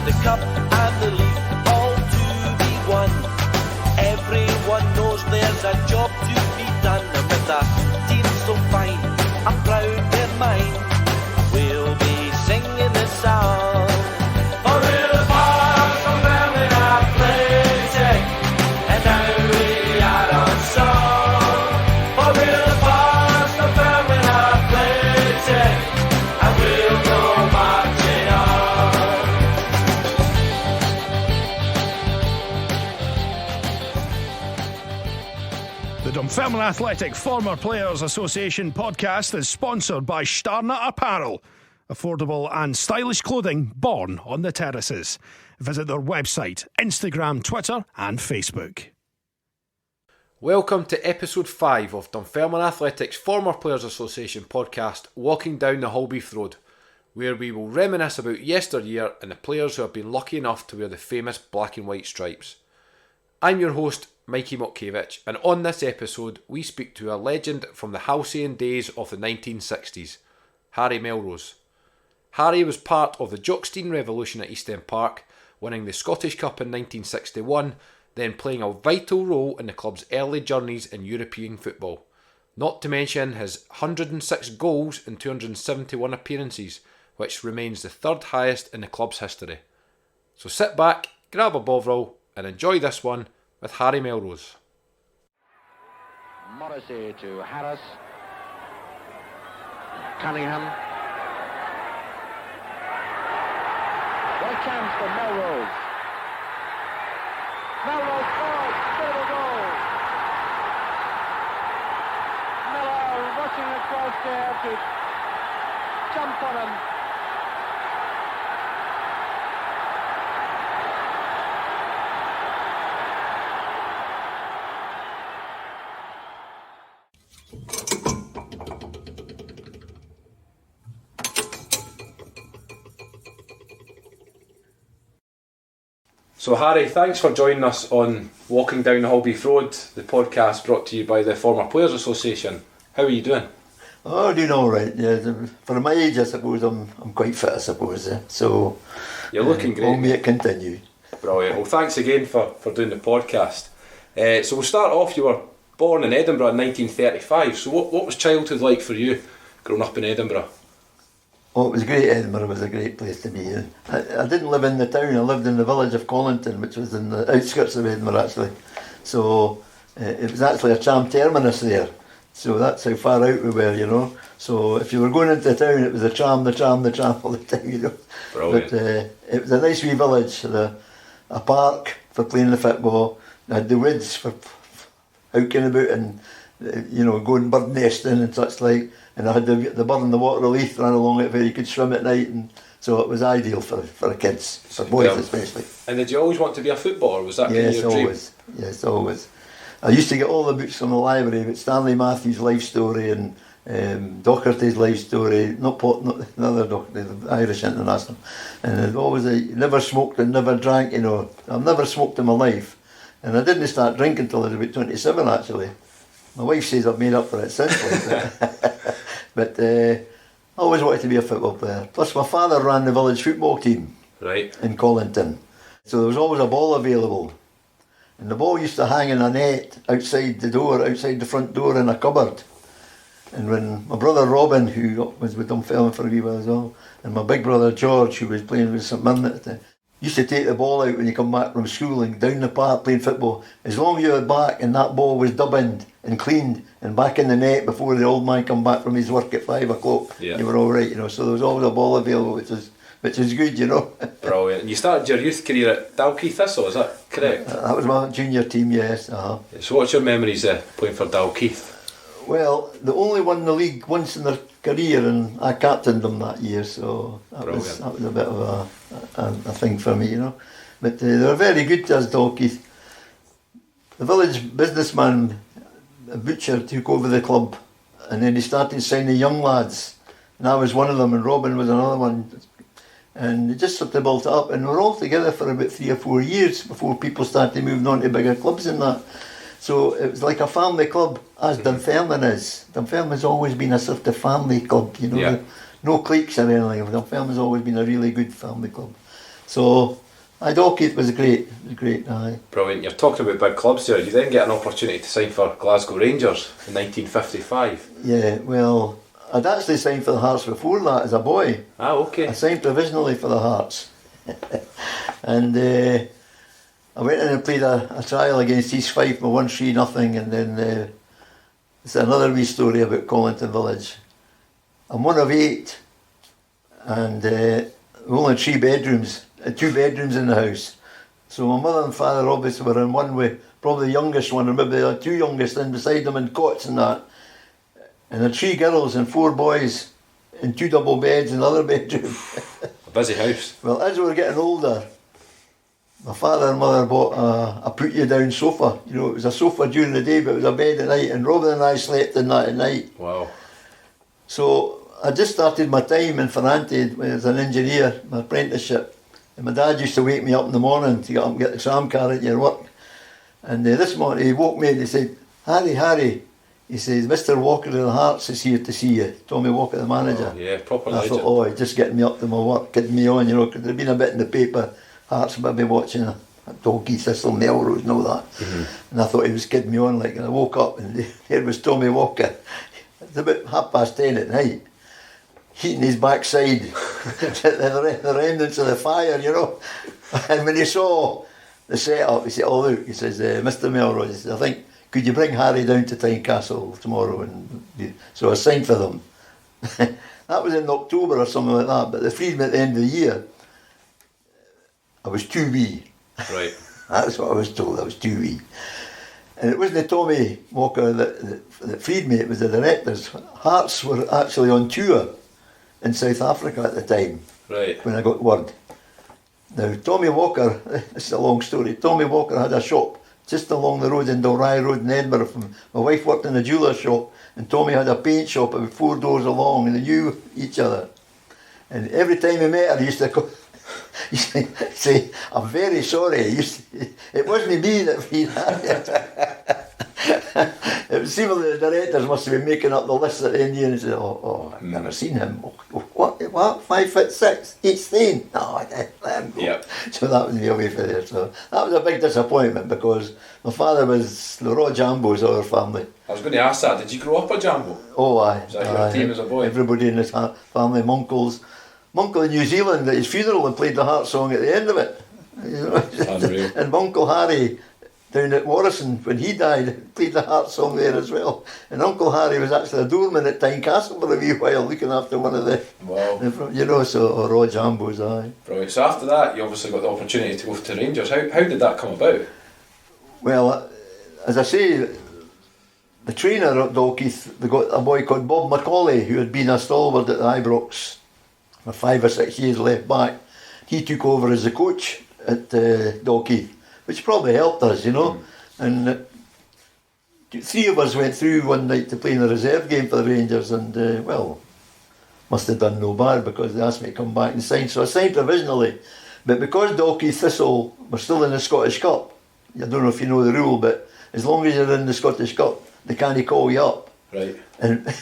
the cup and the league all to be won. Everyone knows there's a job to be done, and with a team so fine, I'm proud they're mine. We'll be singing this song. For real bars of Birmingham Athletic, and now we are on song. For real bars of Birmingham Athletic, and we'll go marching on. The Dunfermline Athletic Former Players Association podcast is sponsored by Starnut Apparel, affordable and stylish clothing born on the terraces. Visit their website, Instagram, Twitter and Facebook. Welcome to episode 5 of Dunfermline Athletics Former Players Association podcast, Walking Down the Halbeath Road, where we will reminisce about yesteryear and the players who have been lucky enough to wear the famous black and white stripes. I'm your host, Mikey Motkiewicz, and on this episode we speak to a legend from the halcyon days of the 1960s, Harry Melrose. Harry was part of the Jock Stein revolution at East End Park, winning the Scottish Cup in 1961, then playing a vital role in the club's early journeys in European football. Not to mention his 106 goals in 271 appearances, which remains the third highest in the club's history. So sit back, grab a bovril and enjoy this one with Harry Melrose. Morrissey to Harris. Cunningham. What a chance for Melrose. Melrose scores, third goal. Miller rushing across there to jump on him. So Harry, thanks for joining us on Walking Down the Halbeath Road, the podcast brought to you by the Former Players Association. How are you doing? Oh, doing all right. Yeah, for my age, I suppose I'm quite fit. I suppose. So you're looking great. Long may it continue. Brilliant. Well, thanks again for doing the podcast. So we'll start off. You were born in Edinburgh in 1935. So what was childhood like for you, growing up in Edinburgh? Oh, it was great. Edinburgh was a great place to be. I didn't live in the town. I lived in the village of Collington, which was in the outskirts of Edinburgh, actually. So it was actually a tram terminus there. So that's how far out we were, you know. So if you were going into the town, it was the tram all the time, you know. Brilliant. But it was a nice wee village. Had a park for playing the football. I had the woods for houking about and, going bird nesting and such like. And I had the bird and the water leaf ran along it where you could swim at night, and so it was ideal for the kids, for boys especially. And did you always want to be a footballer? Was that kind of your dream? Yes, always. I used to get all the books from the library about Stanley Matthews' life story and Docherty's life story, not the other Docherty, the Irish international. And I'd always never smoked and never drank, you know. I've never smoked in my life. And I didn't start drinking until I was about 27 actually. My wife says I've made up for it since. But I always wanted to be a football player. Plus my father ran the village football team in Collington. So there was always a ball available. And the ball used to hang in a net outside the front door in a cupboard. And when my brother Robin, who was with Dunfermline for a wee while as well, and my big brother George, who was playing with St Mirren at the time, used to take the ball out when you come back from school and down the park playing football. As long as you were back and that ball was dubbined and cleaned and back in the net before the old man come back from his work at 5 o'clock, you were all right, you know. So there was always a ball available, which is good, you know. Brilliant. And you started your youth career at Dalkeith Thistle, is that correct? That was my junior team, yes. So what's your memories playing for Dalkeith? Well, they only won the league once in their career, and I captained them that year, so that was a bit of a thing for me, you know. But they were very good to us, Dalkeith. The village businessman, a butcher, took over the club, and then he started signing young lads, and I was one of them, and Robin was another one. And they just sort of built it up, and we were all together for about 3 or 4 years before people started moving on to bigger clubs and that. So it was like a family club, as Dunfermline is. Dunfermline's always been a sort of family club, you know. No cliques or anything. Dunfermline's always been a really good family club. So, Dalkeith was great. It was great, aye. Brilliant. You're talking about big clubs here. You then get an opportunity to sign for Glasgow Rangers in 1955. Yeah, well, I'd actually signed for the Hearts before that as a boy. Ah, okay. I signed provisionally for the Hearts. And I went in and played a trial against East Fife. We won 3-0, and then it's another wee story about Collington Village. I'm one of 8, and we only had 3 bedrooms, 2 bedrooms in the house. So my mother and father obviously were in one way, probably the youngest one, or maybe the 2 youngest in beside them in cots and that. And the 3 girls and 4 boys in 2 double beds in the other bedroom. A busy house. Well, as we were getting older, my father and mother bought a put-you-down sofa. You know, it was a sofa during the day, but it was a bed at night, and Robin and I slept in that at night. Wow. So I just started my time in Ferrante as an engineer, my apprenticeship. And my dad used to wake me up in the morning to get up and get the tram car at your work. And this morning he woke me and he said, Harry, he says, Mr. Walker of the Hearts is here to see you. Tommy Walker, the manager. Oh, yeah, proper And I legend. thought, he's just getting me up to my work, kidding me on, you know, because there'd been a bit in the paper, Hearts maybe watching a Dalkeith, Thistle, Melrose and all that. And I thought he was kidding me on, like, and I woke up and there was Tommy Walker. It's about 10:30 at night, heating his backside, the remnants of the fire, you know. And when he saw the setup, he said, look, he says, Mr. Melrose, he says, I think, could you bring Harry down to Tynecastle tomorrow? And so I signed for them. That was in October or something like that, but they freed me at the end of the year. I was too wee. Right. That's what I was told, I was too wee. And it wasn't Tommy Walker that freed me, it was the directors. Hearts were actually on tour in South Africa at the time, Right. when I got word. Now, Tommy Walker, this is a long story, Tommy Walker had a shop just along the road in Dalry Road in Edinburgh. My wife worked in a jeweller's shop, and Tommy had a paint shop about 4 doors along, and they knew each other. And every time he met her, he used to say, I'm very sorry. It wasn't me that freed Harriet. It seemed the directors must have been making up the list at the end and said, I've never seen him. What? 5'6", 8 stone? No, I didn't let him go. Yep. So that was me away from there. So that was a big disappointment because my father was the raw Jambos of our family. I was going to ask that. Did you grow up a Jambo? Oh, aye. Was that your team as a boy? Everybody in his family, my uncle in New Zealand at his funeral and played the Heart song at the end of it. You know? Unreal. And my Uncle Harry down at Morrison, when he died, played the Heart song there as well. And Uncle Harry was actually a doorman at Tynecastle for a wee while, looking after one of the, Wow. you know, so raw Jambos, aye. Brilliant. So after that, you obviously got the opportunity to go to Rangers. How did that come about? Well, as I say, the trainer at Dalkeith, they got a boy called Bob Macaulay, who had been a stalwart at the Ibrox for 5 or 6 years left back. He took over as the coach at Dalkeith, which probably helped us, you know. And 3 of us went through one night to play in a reserve game for the Rangers, and must have done no bad because they asked me to come back and sign. So I signed provisionally, but because Dalkeith Thistle were still in the Scottish Cup, I don't know if you know the rule, but as long as you're in the Scottish Cup, they can't call you up. Right. And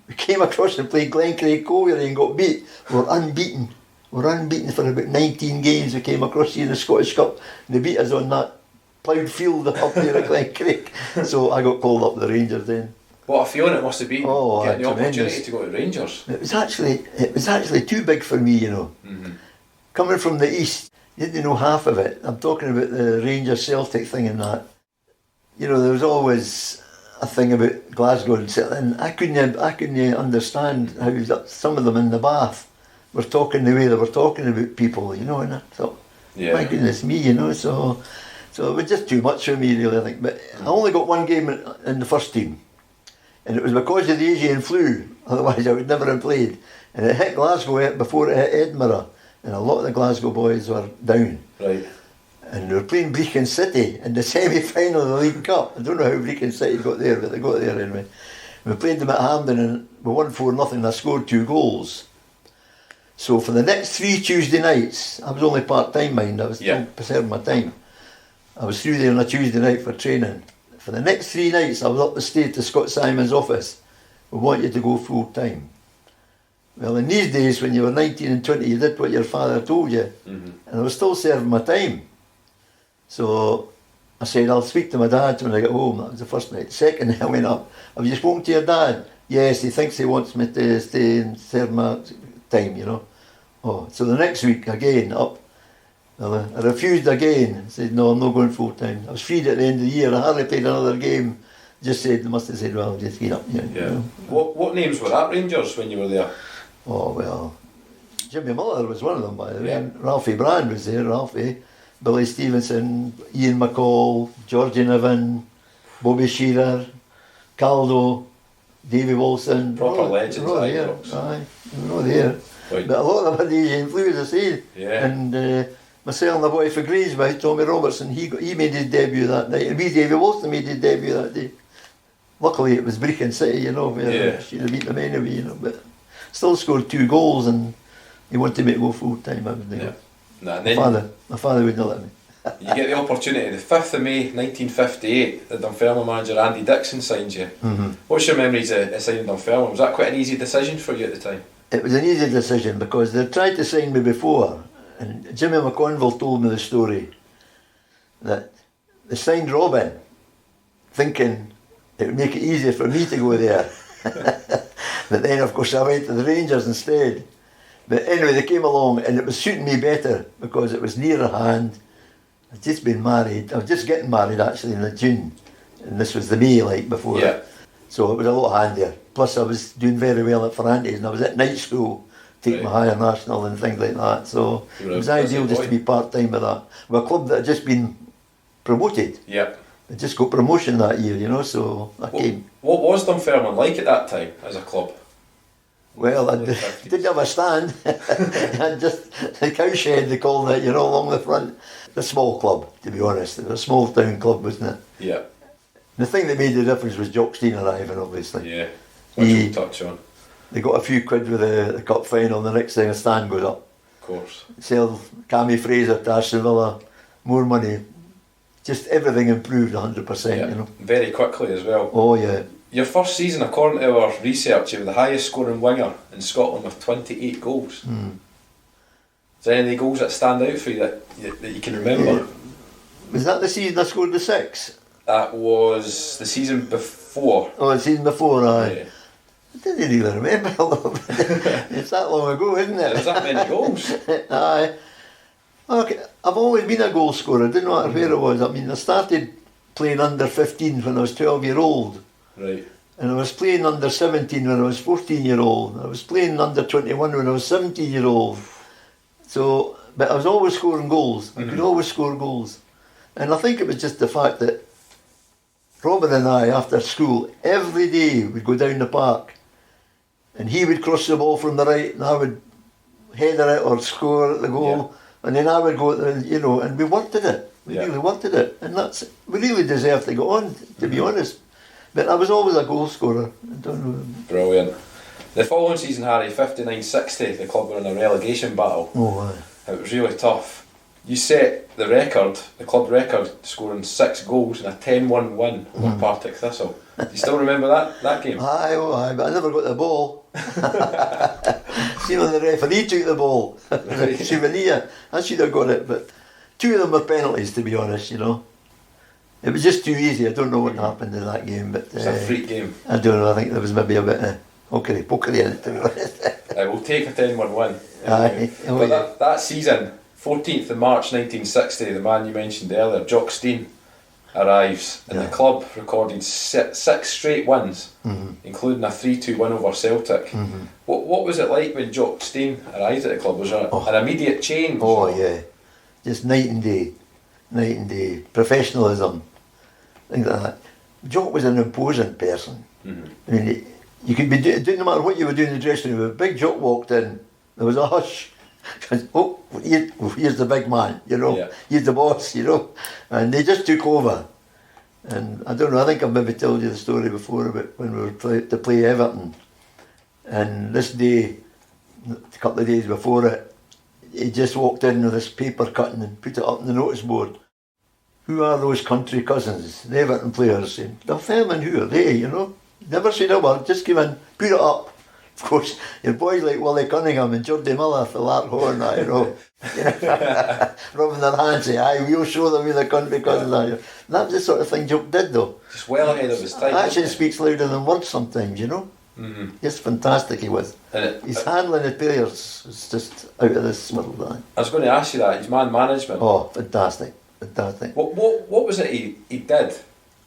we came across and played Glencraig Colliery and got beat. We're unbeaten. We're unbeaten for about 19 games. We came across here in the Scottish Cup. They beat us on that ploughed field up there at Glencraig. So I got called up to the Rangers then. What a feeling it must have been Oh, getting the tremendous. opportunity to go to Rangers. It was actually too big for me, you know. Coming from the east, you didn't know half of it. I'm talking about the Rangers Celtic thing and that. You know, there was always a thing about Glasgow and I couldn't understand how some of them in the Bath were talking the way they were talking about people, you know, and I thought, my goodness me, you know, so it was just too much for me really, I think. But I only got 1 game in the first team, and it was because of the Asian flu, otherwise I would never have played. And it hit Glasgow before it hit Edinburgh, and a lot of the Glasgow boys were down. Right. And we were playing Brechin City in the semi-final of the League Cup. I don't know how Brechin City got there, but they got there anyway. We played them at Hampden and we won 4-0 and I scored 2 goals. So for the next 3 Tuesday nights, I was only part-time, mind, I was still preserving my time. I was through there on a Tuesday night for training. For the next 3 nights, I was up the state to Scott Simon's office. We want you to go full-time. Well, in these days, when you were 19 and 20, you did what your father told you. And I was still serving my time. So I said, I'll speak to my dad when I get home. That was the first night. Second night I went up, have you spoken to your dad? Yes, he thinks he wants me to stay and serve my time, you know. Oh, so the next week, again, up. Well, I refused again. I said, no, I'm not going full time. I was freed at the end of the year. I hardly played another game. Just said, they must have said, well, just get up. You know. What names were at Rangers when you were there? Oh, well, Jimmy Miller was one of them, by the way. Yeah. Ralphie Brand was there, Ralphie. Billy Stevenson, Ian McCall, Georgie Niven, Bobby Shearer, Caldo, Davy Wilson. Proper legends, they're all there. Ibrox. Aye, they're all there. Right. But a lot of them had Asian flu, as I say. Yeah. And myself and the boy for Greensmouth, Tommy Robertson, he made his debut that night. And we, Davy Wilson, made his debut that day. Luckily, it was Brechin City, you know, where she'd have beat them anyway, you know. But still scored 2 goals, and he wanted me to go full time. I was there. Yeah. Nah, and then My father wouldn't let me. you get the opportunity. The 5th of May 1958, the Dunfermline manager Andy Dixon signed you. What's your memories of signing Dunfermline? Was that quite an easy decision for you at the time? It was an easy decision because they tried to sign me before, and Jimmy McConville told me the story that they signed Robin thinking it would make it easier for me to go there. But then of course I went to the Rangers instead. But anyway, they came along and it was suiting me better because it was nearer hand. I'd just been married. I was just getting married actually in the June, and this was the May like before. Yeah. So it was a lot handier. Plus I was doing very well at Ferrantes, and I was at night school, taking my higher national and things like that. So it was ideal just to be part-time with that. With a club that had just been promoted. Yeah. I just got promotion that year, you know, so I came. What was Dunfermline like at that time as a club? Well, I didn't have a stand. I had just the cowshed, they called it, you know, along the front. A small club, to be honest. It was a small town club, wasn't it? Yeah. The thing that made the difference was Jock Stein arriving, obviously. Yeah. Which we'll touch on. They got a few quid with the cup final, the next thing a stand goes up. Of course. Sell Cammy Fraser to Aston Villa, more money. Just everything improved 100%, you know. Very quickly as well. Oh, yeah. Your first season, according to our research, you were the highest scoring winger in Scotland with 28 goals. Is there any goals that stand out for you that you can remember? Was that the season I scored the 6? That was the season before. Oh, the season before, aye. Yeah. I didn't really remember. It's that long ago, isn't it? There's that many goals. Aye. Okay, I've always been a goal scorer, didn't matter where it was. I mean, I started playing under 15 when I was 12-year-old. Right. And I was playing under 17 when I was 14-year-old. I was playing under 21 when I was 17-year-old. So, but I was always scoring goals. I could always score goals. And I think it was just the fact that Robin and I, after school, every day we'd go down the park and he would cross the ball from the right and I would header it or score at the goal. And then I would go, you know, and we worked at it. We really worked at it. And we really deserved to go on, to be honest. But I was always a goal scorer. I don't know. Brilliant. The following season, Harry, 59-60, the club were in a relegation battle. Oh, aye. It was really tough. You set the record, the club record, scoring 6 goals in a 10-1 win over Partick Thistle. Do you still remember that game? Aye, oh, aye, but I never got the ball. See, when the referee took the ball, Souvenir, I should have got it, but 2 of them were penalties, to be honest, you know. It was just too easy. I don't know what happened in that game, but It's a freak game. I don't know. I think there was maybe a bit of pokery in it, to be honest. We'll take a 10-1 win. Aye. Oh, But yeah. that season, 14th of March 1960, the man you mentioned earlier, Jock Stein, arrives, and the club recorded 6 straight wins, including a 3-2 win over Celtic. What was it like when Jock Stein arrived at the club? Was there an immediate change? Oh, yeah. Just night and day. Night and day. Professionalism. Things like that. Jock was an imposing person. I mean, you could be it didn't matter what you were doing in the dressing room. If Big Jock walked in, there was a hush. Oh, here's the big man, you know. He's the boss, you know. And they just took over. And I don't know, I think I've maybe told you the story before about when we were to play Everton. And this day, a couple of days before it, he just walked in with this paper cutting and put it up on the notice board. Who are those country cousins, the Everton players? Saying, Dunfermline, who are they, you know? Never said a word, just came in, put it up. Of course, your boys like Willie Cunningham and Geordie Miller for that horn, you know. Rubbing their hands, say, aye, we'll show them who the country because of that. That was the sort of thing Jock did, though. Just well ahead of his time. Action speaks louder than words sometimes, you know. Just fantastic he was. His handling of players was just out of this world. I was going to ask you that, his man management. Oh, fantastic. What was it he did?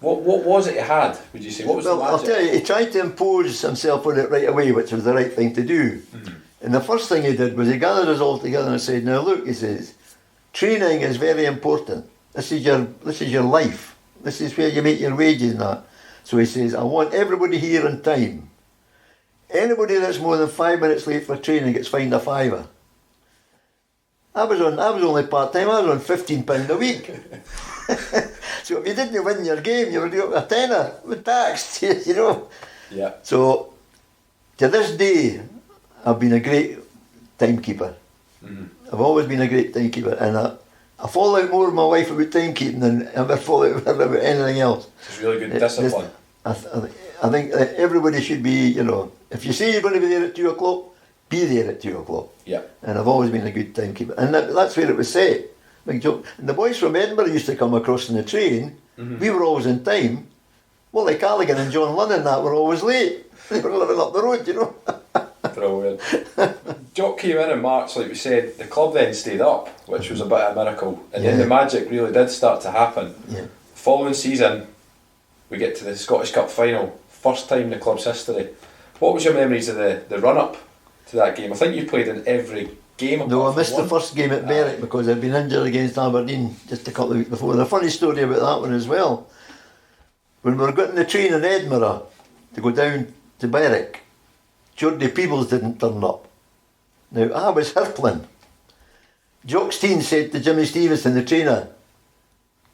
What was it he had, would you say? What was the magic? I'll tell you, he tried to impose himself on it right away, which was the right thing to do. And the first thing he did was he gathered us all together and said, now look, he says, training is very important. This is your life. This is where you make your wages and that. So he says, I want everybody here on time. Anybody that's more than 5 minutes late for training gets fined a £5. I was only part-time, I was on £15 a week. So if you didn't win your game, you were doing a tenner with tax, you know. Yeah. So to this day, I've been a great timekeeper. I've always been a great timekeeper, and I fall out more with my wife about timekeeping than I ever fall out with her about anything else. It's really good discipline. I think that everybody should be, you know, if you say you're going to be there at 2 o'clock, be there at 2 o'clock. Yeah. And I've always been a good timekeeper, and that's where it was set. Big joke. And the boys from Edinburgh used to come across in the train. We were always in time. Wally Callaghan and John Lunn and that were always late. They were living up the road, you know. Brilliant. Jock came in March, like we said. The club then stayed up, which was a bit of a miracle. And then the magic really did start to happen. Yeah. Following season, we get to the Scottish Cup final. First time in the club's history. What was your memories of the run-up to that game? I think you played in every game. No, I missed the first game at Berwick because I'd been injured against Aberdeen just a couple of weeks before. And a funny story about that one as well. When we were getting the train in Edinburgh to go down to Berwick, Geordie Peebles didn't turn up. Now, I was hurtling. Jock Stein said to Jimmy Stevenson, the trainer,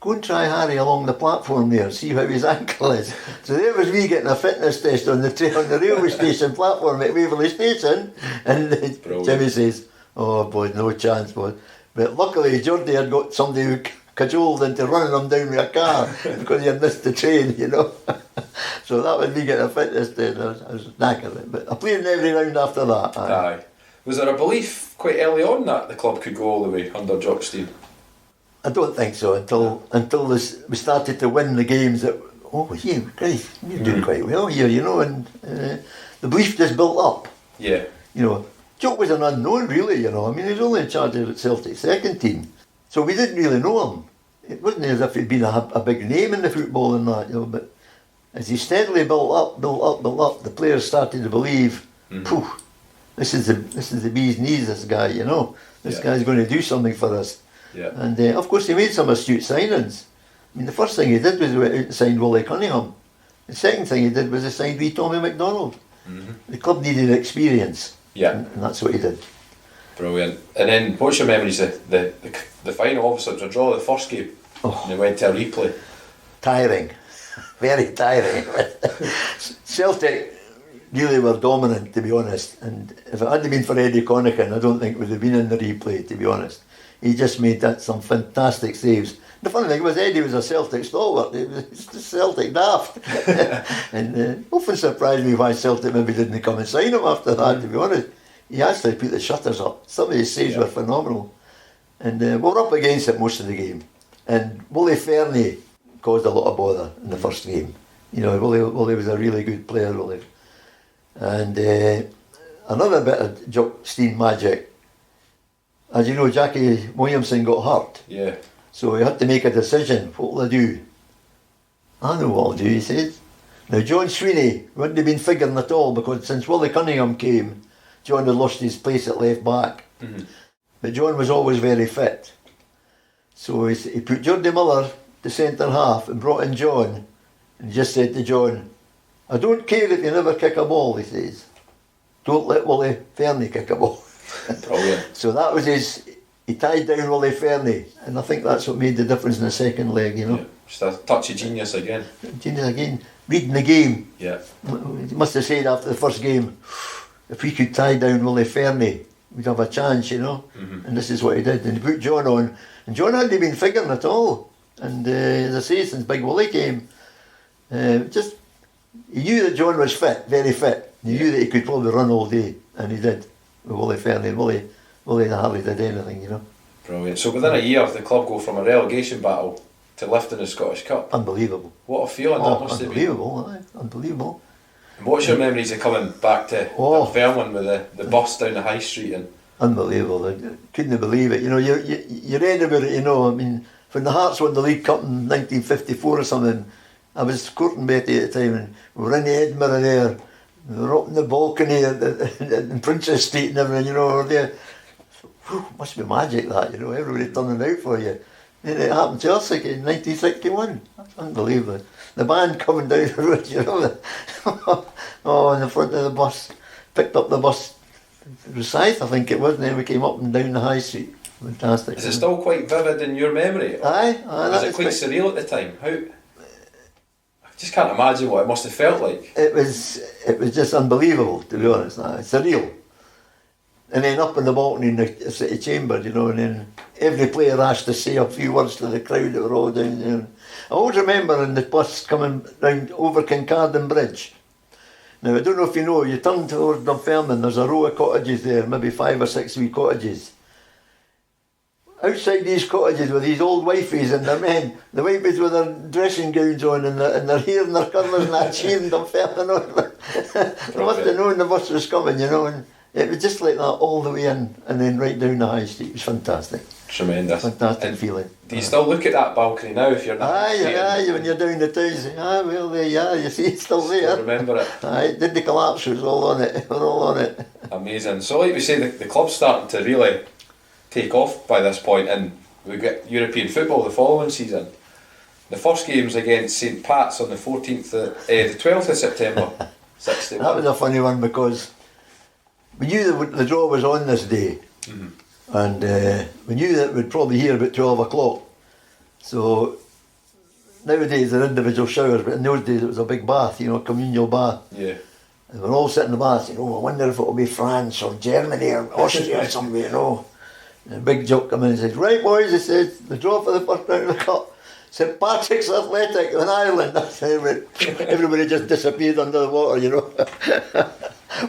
go and try Harry along the platform there, see how his ankle is. So there was me getting a fitness test on the railway station platform at Waverley Station, and Jimmy says, oh boy, no chance, boy. But luckily Geordie had got somebody who cajoled into running him down with a car because he had missed the train, you know. So that was me getting a fitness test. I was knackered. But I played in every round after that. Aye. Was there a belief quite early on that the club could go all the way under Jock Stein? I don't think so until we started to win the games that, oh, yeah, Christ, you're doing quite well here, you know, and the belief just built up. Yeah. You know, Jock was an unknown, really, you know. I mean, he was only in charge of Celtic's second team, so we didn't really know him. It wasn't as if he'd been a big name in the football and that, you know, but as he steadily built up, the players started to believe, phew, this is the bee's knees, this guy, you know. This guy's going to do something for us. Yeah. And of course he made some astute signings. I mean, the first thing he did was he went out and signed Willie Cunningham. The second thing he did was he signed wee Tommy McDonald. The club needed experience. Yeah. And that's what he did. Brilliant. And then what's your memories of the final? Obviously it was a draw the first game. And they went to a replay. Tiring. Very tiring. Celtic really were dominant, to be honest, and if it hadn't been for Eddie Connican, I don't think it would have been in the replay, to be honest. He just made some fantastic saves. The funny thing was Eddie was a Celtic stalwart. He was just Celtic daft. And often surprised me why Celtic maybe didn't come and sign him after that, to be honest. He actually put the shutters up. Some of his saves were phenomenal. And we were up against it most of the game. And Willie Fernie caused a lot of bother in the first game. You know, Willie was a really good player, Willie. And another bit of Jock Stein magic. As you know, Jackie Williamson got hurt. Yeah. So he had to make a decision. What will I do? I know what I'll do, he says. Now, John Sweeney wouldn't have been figuring at all because since Willie Cunningham came, John had lost his place at left back. But John was always very fit. So he put Geordie Miller to centre half and brought in John and just said to John, I don't care if you never kick a ball, he says. Don't let Willie Fernie kick a ball. Brilliant. So that was he tied down Willie Fernie, and I think that's what made the difference in the second leg, you know. Yeah. Just a touch of genius again. Genius again, reading the game. Yeah. He must have said after the first game, if we could tie down Willie Fernie, we'd have a chance, you know. And this is what he did. And he put John on, and John hadn't been figuring at all. And as I say, since Big Willie came, just He knew that John was fit, very fit. He knew that he could probably run all day, and he did. With Willie Fernie, Willie hardly did anything, you know. Brilliant. So within a year, the club go from a relegation battle to lifting the Scottish Cup. Unbelievable. What a feeling that must have been. Unbelievable, aye, unbelievable. And what's your memories of coming back to Dunfermline with the bus down the high street? And unbelievable. I couldn't believe it. You know, you read about it, you know. I mean, when the Hearts won the League Cup in 1954 or something, I was courting Betty at the time, and we were in Edinburgh there. We were up in the balcony in Princess Street and everything, you know, we were there. Whew, must be magic that, you know, everybody turning out for you. And it happened to us again in 1961. That's unbelievable. The band coming down the road, you know, in the front of the bus, picked up the bus, Rosyth I think it was, and then we came up and down the high street. Fantastic. Is it still quite vivid in your memory? Aye. Was it quite surreal at the time? I just can't imagine what it must have felt like. It was just unbelievable, to be honest. Surreal. And then up in the balcony in the city chamber, you know, and then every player asked to say a few words to the crowd that were all down there. I always remember in the bus coming round over Kincardine Bridge. Now, I don't know if you know, you turn towards Dunfermline, there's a row of cottages there, maybe 5 or 6 wee cottages. Outside these cottages were these old wifeys and their men, the wifeys with their dressing gowns on and their hair and their curlers and that cheering Dunfermline on. They must have known the bus was coming, you know, and it was just like that all the way in and then right down the high street. It was fantastic. Tremendous. Fantastic feeling. Do you still look at that balcony now if you're not? Aye, when you're down the town, you say, well, there you are, you see, it's still there. Still remember it. Aye, it didn't collapse, it was all on it. We're all on it. Amazing. So like we say, the club's starting to really take off by this point, and we get European football the following season. The first game's against St Pat's on the 12th of September, 61. That was a funny one because we knew that the draw was on this day, and we knew that we'd probably hear about 12 o'clock. So nowadays they're individual showers, but in those days it was a big bath, you know, a communal bath. Yeah. And we're all sitting in the bath saying, I wonder if it'll be France or Germany or Austria or something, you know. And a big Jock come in and says, right boys, he says, the draw for the first round of the cup. St Patrick's Athletic in Ireland. Everybody just disappeared under the water, you know.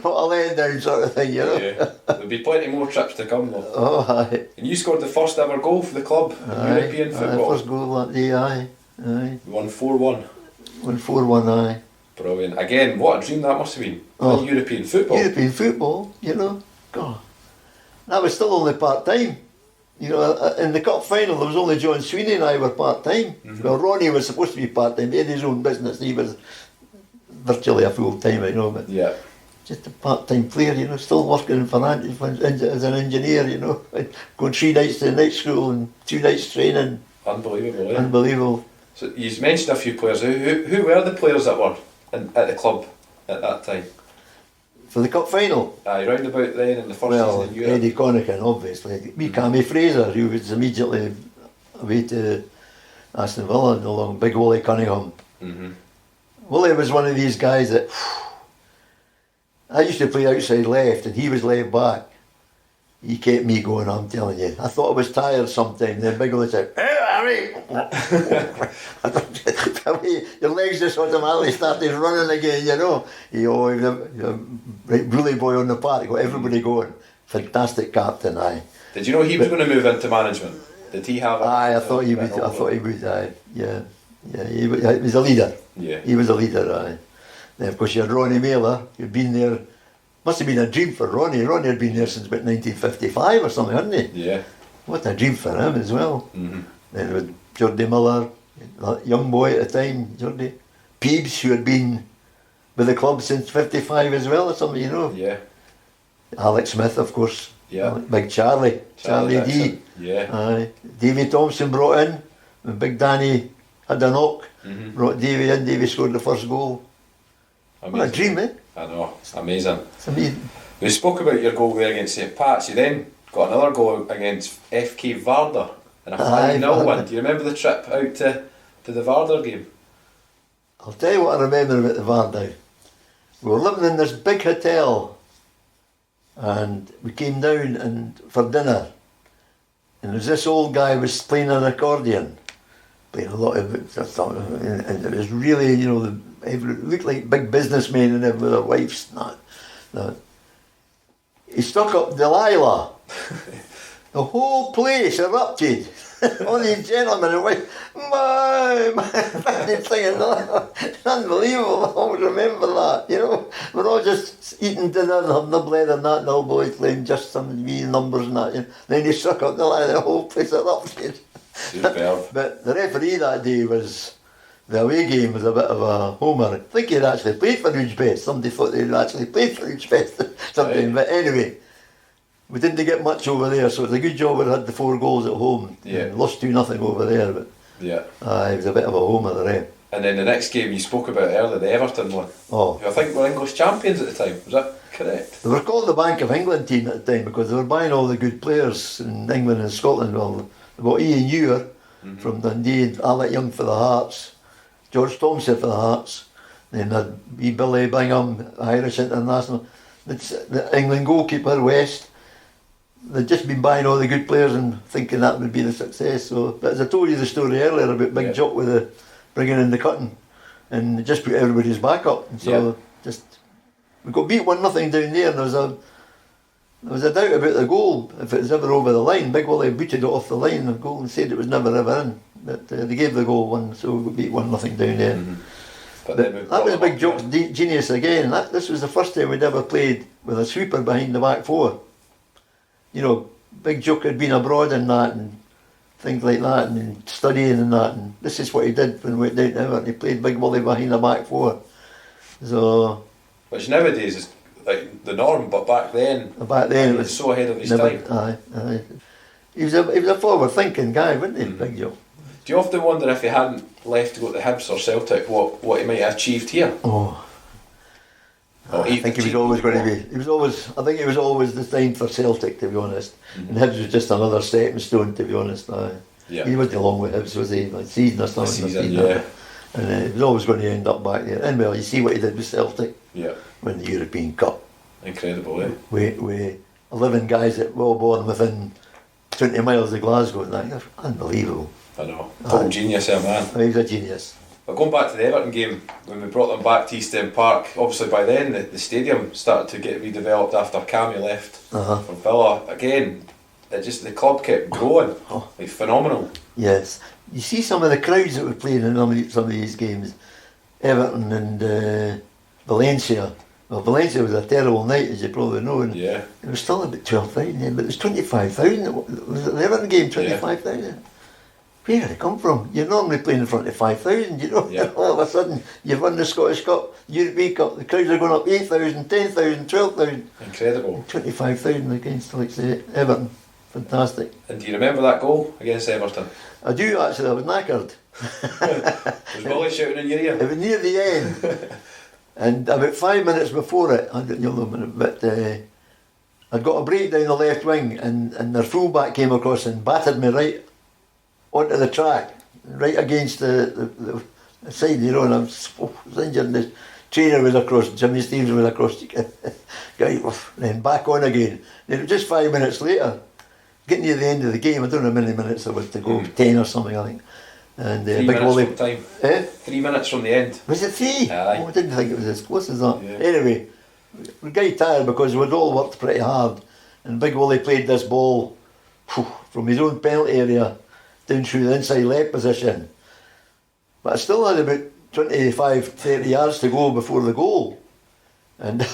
What a letdown sort of thing, you know. Yeah. There'll be plenty more trips to come though. Oh, aye. And you scored the first ever goal for the club in European football. First goal that day, aye. We won 4-1. Won 4-1, aye. Brilliant. Again, what a dream that must have been. European football. European football, you know. God. That was still only part-time. You know, in the cup final there was only John Sweeney and I were part-time. Well, Ronnie was supposed to be part-time, he had his own business, he was virtually a full-time, you know, but just a part-time player, you know, still working as an engineer, you know, going 3 nights to night school and 2 nights training. Unbelievable, yeah. Unbelievable. So you mentioned a few players. Who were the players that were at the club at that time? For the cup final? Aye, round about then in the first season in Europe. Eddie Connican, obviously. Me, Cammy Fraser, who was immediately away to Aston Villa along Big Wally Cunningham. Wally was one of these guys that I used to play outside left and he was left back. He kept me going, I'm telling you. I thought I was tired sometimes. Then Big Wally said, "Hey, Harry!" Your legs just automatically started running again, you know. He was a bully boy on the park, got everybody going. Fantastic captain, aye. Did you know he was going to move into management? Did he have? I thought he would. Aye, yeah. He was a leader. Yeah. He was a leader, aye. Then of course you had Ronnie Mailer, who'd been there. Must have been a dream for Ronnie. Ronnie had been there since about 1955 or something, hadn't he? Yeah. What a dream for him as well. Then with Geordie Miller, young boy at the time, Geordie. Peebs, who had been with the club since 55 as well or something, you know. Yeah. Alex Smith, of course. Yeah. Big Charlie D. Yeah. Aye. Davy Thompson brought in. When Big Danny had a knock, brought Davy in. Davy scored the first goal. Amazing. What a dream, eh? I know, it's amazing. It's amazing. We spoke about your goal there against St Pat's. You then got another goal against FK Vardar in a 5-0 win. Do you remember the trip out to the Vardar game? I'll tell you what I remember about the Vardar. We were living in this big hotel and we came down for dinner, and there was this old guy who was playing an accordion, playing a lot of it, and it was really, you know, looked like big businessmen and everything with their wives and that. He stuck up Delilah. The whole place erupted. All these gentlemen and wives, my, singing that. It's unbelievable. I always remember that, you know. We're all just eating dinner and having the bread and that, and all boys playing just some wee numbers and that. You know. Then he struck up the whole place erupted. But the referee that day the away game was a bit of a homer. I think he'd actually played for Ridgebest. Somebody thought he'd actually played for Ridgebest. Something, but anyway. We didn't get much over there, so it was a good job we had the 4 goals at home. Yeah. Lost 2-0 over there, but it was a bit of a homer there. And then the next game you spoke about earlier, the Everton one. Oh. I think were English champions at the time, was that correct? They were called the Bank of England team at the time because they were buying all the good players in England and Scotland. Well, they got Ian Ewer from Dundee, Alec Young for the Hearts, George Thompson for the Hearts, then there'd be Billy Bingham, Irish international, the England goalkeeper, West. They'd just been buying all the good players and thinking that would be the success. So, but as I told you the story earlier about Big Jock with the bringing in the cutting, and just put everybody's back up. And so we got beat 1-0 down there. And there was a doubt about the goal if it was ever over the line. Big Willie booted it off the line. The goal and said it was never ever in. But they gave the goal one, so we got beat 1-0 down there. But that was Big Jock's genius again. This was the first time we'd ever played with a sweeper behind the back 4. You know, Big Jock had been abroad and that and things like that and studying and that, and this is what he did when we went down to Everton. He played Big Willie behind the back 4. So, which nowadays is like the norm, but back then it was so ahead of his time. Aye. He was a forward thinking guy, wasn't he, Big Jock? Do you often wonder if he hadn't left to go to Hibs or Celtic, what he might have achieved here? I think he was always going to be. I think he was always designed for Celtic, to be honest. And Hibs was just another stepping stone, to be honest. He wasn't along with Hibs, was he? Like season or something. And he was always going to end up back there. And well, you see what he did with Celtic. Win the European Cup. Incredible, eh? With 11 guys that were all born within 20 miles of Glasgow. And that, unbelievable. I know. Total genius, man. He was a genius. But going back to the Everton game, when we brought them back to East End Park, obviously by then the stadium started to get redeveloped after Cammy left from Villa. Again, the club kept growing, like phenomenal. Yes. You see some of the crowds that were playing in some of these games, Everton and Valencia. Well, Valencia was a terrible night, as you probably know, and it was still about 12,000 then, but it was 25,000. Was it the Everton game, 25,000? Where did it come from? You're normally playing in front of 5,000, you know. All of a sudden, you've won the Scottish Cup, European Cup, the crowds are going up 8,000, 10,000, 12,000. Incredible. 25,000 against, like say, Everton. Fantastic. And do you remember that goal against Everton? I do actually, I was knackered. Was Willie shouting in your ear? It was near the end. And about 5 minutes before it, I'd got a break down the left wing and their fullback came across and battered me right onto the track, right against the side, you know, and I was injured and the trainer was across, Jimmy Steeves was across, then back on again. Then just 5 minutes later, getting near the end of the game, I don't know how many minutes there was to go, 10 or something I think. And 3 minutes from time. 3 minutes from the end. Was it 3? Aye. I didn't think it was as close as that. Anyway, we got tired because we'd all worked pretty hard and Big Willie played this ball from his own penalty area down through the inside left position. But I still had about 25-30 yards to go before the goal. And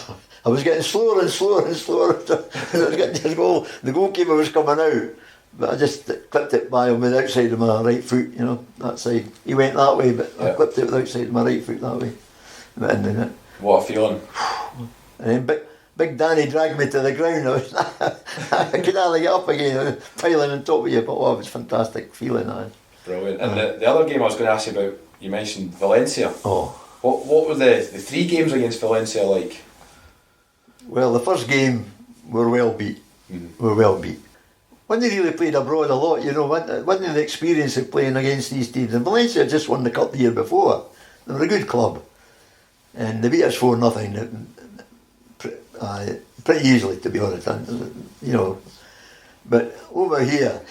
I was getting slower and slower and slower. I was getting to the goal. The goalkeeper was coming out. But I just clipped it by him with the outside of my right foot, you know, that side. He went that way, but I clipped it with the outside of my right foot that way. What a feeling. And then Big Danny dragged me to the ground. I could hardly get up again. I was piling on top of you, but it was a fantastic feeling. Brilliant. And the other game I was going to ask you about, you mentioned Valencia. What were the 3 games against Valencia like? Well, the first game we were well beat. When they really played abroad a lot, you know, wasn't the experience of playing against these teams. And Valencia just won the cup the year before. They were a good club. And they beat us 4-0. Pretty easily, to be honest. You know, but over here,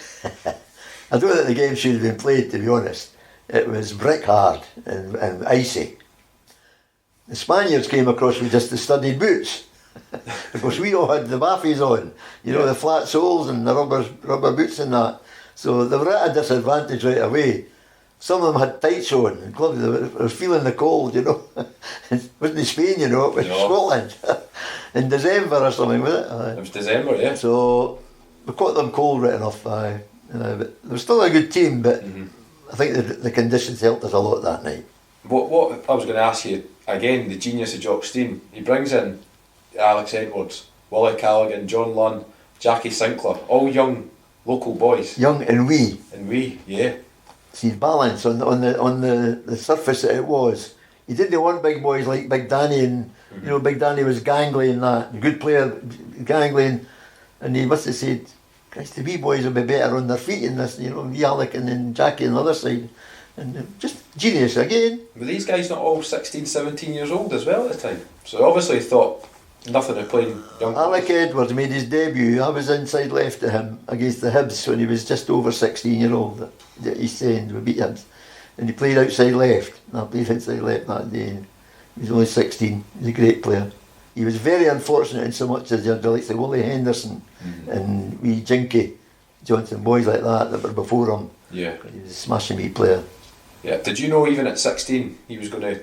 I don't think the game should have been played, to be honest. It was brick hard and icy. The Spaniards came across with just the studded boots. Because we all had the baffies on, the flat soles and the rubber boots and that. So they were at a disadvantage right away. Some of them had tights on and gloves. They were feeling the cold, It wasn't Spain, it was Scotland. In December or something, was it? It was December, yeah. So we caught them cold right enough. But they were still a good team, but I think the conditions helped us a lot that night. What I was going to ask you, again, the genius of Jock Stein, he brings in Alex Edwards, Willie Callaghan, John Lunn, Jackie Sinclair, all young local boys. Young and wee. And wee, yeah. See, balance on the surface that it was. He didn't want big boys like Big Danny, and Big Danny was gangly and that, good player, gangly, and he must have said, Christ, the wee boys will be better on their feet in this, wee Alec and then Jackie on the other side. And just genius again. Were these guys not all 16, 17 years old as well at the time? So obviously he thought nothing of playing young Alec boys. Edwards made his debut. I was inside left to him against the Hibs when he was just over 16-year-old. At East End, we beat Hibs. And he played outside left. And I played inside left that day. And he was only 16. He was a great player. He was very unfortunate in so much as you had the likes of Willie Henderson and wee Jinky Johnson, boys like that were before him. Yeah. He was a smashing wee player. Yeah. Did you know even at 16 he was going to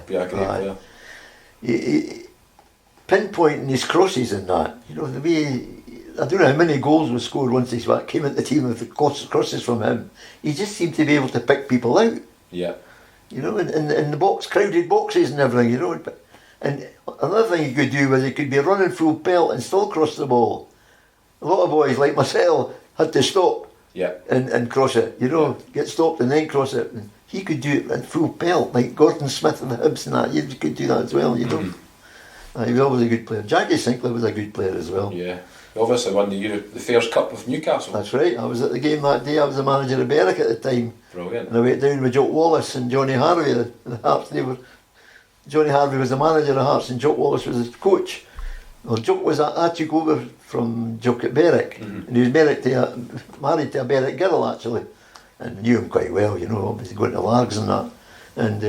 be a great player? He pinpointing his crosses and that, the way, I don't know how many goals were scored once he came into the team with the crosses from him. He just seemed to be able to pick people out. Yeah. In the box, crowded boxes and everything, And another thing he could do was he could be running full pelt and still cross the ball. A lot of boys like myself had to stop and cross it, get stopped and then cross it. And he could do it in full pelt, like Gordon Smith and the Hibs and that. You could do that as well, He was always a good player. Jackie Sinclair was a good player as well. Yeah. He obviously won the Fairs Cup with Newcastle. That's right. I was at the game that day. I was the manager of Berwick at the time. Brilliant. And I went down with Jock Wallace and Johnny Harvey, the Hearts. Johnny Harvey was the manager of Hearts and Jock Wallace was his coach. Well, Jock I took over from Jock at Berwick, and he was married to a Berwick girl actually, and knew him quite well, obviously going to Largs and that. And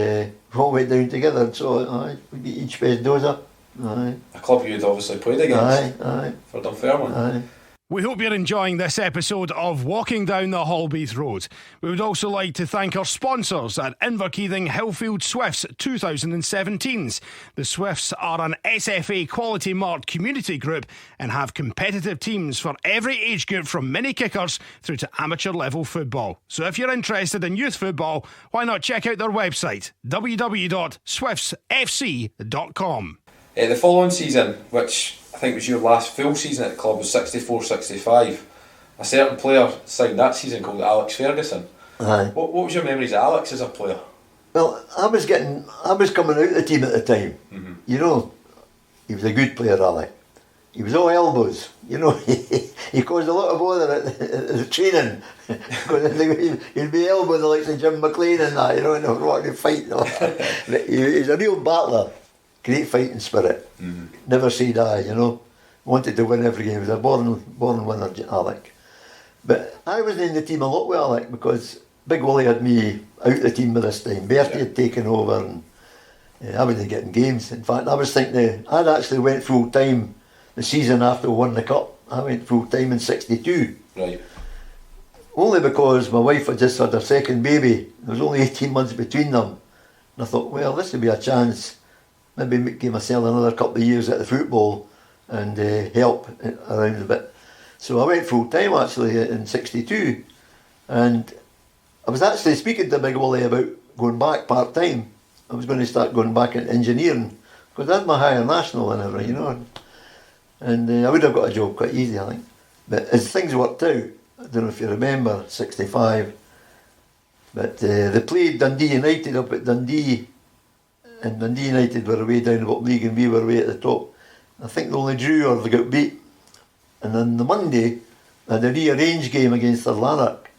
we all went down together, and so we beat each best dozer. Aye. A club you'd obviously played against. Aye. For Dunfermline. Aye. We hope you're enjoying this episode of Walking Down the Halbeath Road. We would also like to thank our sponsors at Inverkeithing Hillfield Swifts 2017s. The Swifts are an SFA quality marked community group and have competitive teams for every age group from mini kickers through to amateur level football. So if you're interested in youth football, why not check out their website www.swiftsfc.com. The following season, which I think was your last full season at the club, was 64-65. A certain player signed that season called Alex Ferguson. Aye. What was your memories of Alex as a player? Well, I was coming out of the team at the time. He was a good player, Alec. He was all elbows, he caused a lot of bother at the training. Because he'd be elbowing the likes of Jim McLean and that, and they were wanting to fight and all that. But he's a real battler. Great fighting spirit. Never say die, Wanted to win every game. He was a born winner, Alec. But I was in the team a lot with Alec because Big Willie had me out the team by this time. Bertie had taken over and I wasn't getting games. In fact, I was thinking I'd actually went full time the season after we won the cup. I went full time in 62. Right. Only because my wife had just had her second baby. There was only 18 months between them. And I thought, well, this would be a chance. Maybe give myself another couple of years at the football and help around a bit. So I went full time actually in 62, and I was actually speaking to Big Willie about going back part time. I was going to start going back into engineering because I had my higher national and everything, and I would have got a job quite easy, I think. But as things worked out, I don't know if you remember 65, but they played Dundee United up at Dundee. And Dundee United were away down the bottom league and we were away at the top. I think they only drew or they got beat. And on the Monday, they had a rearranged game against the Lanark.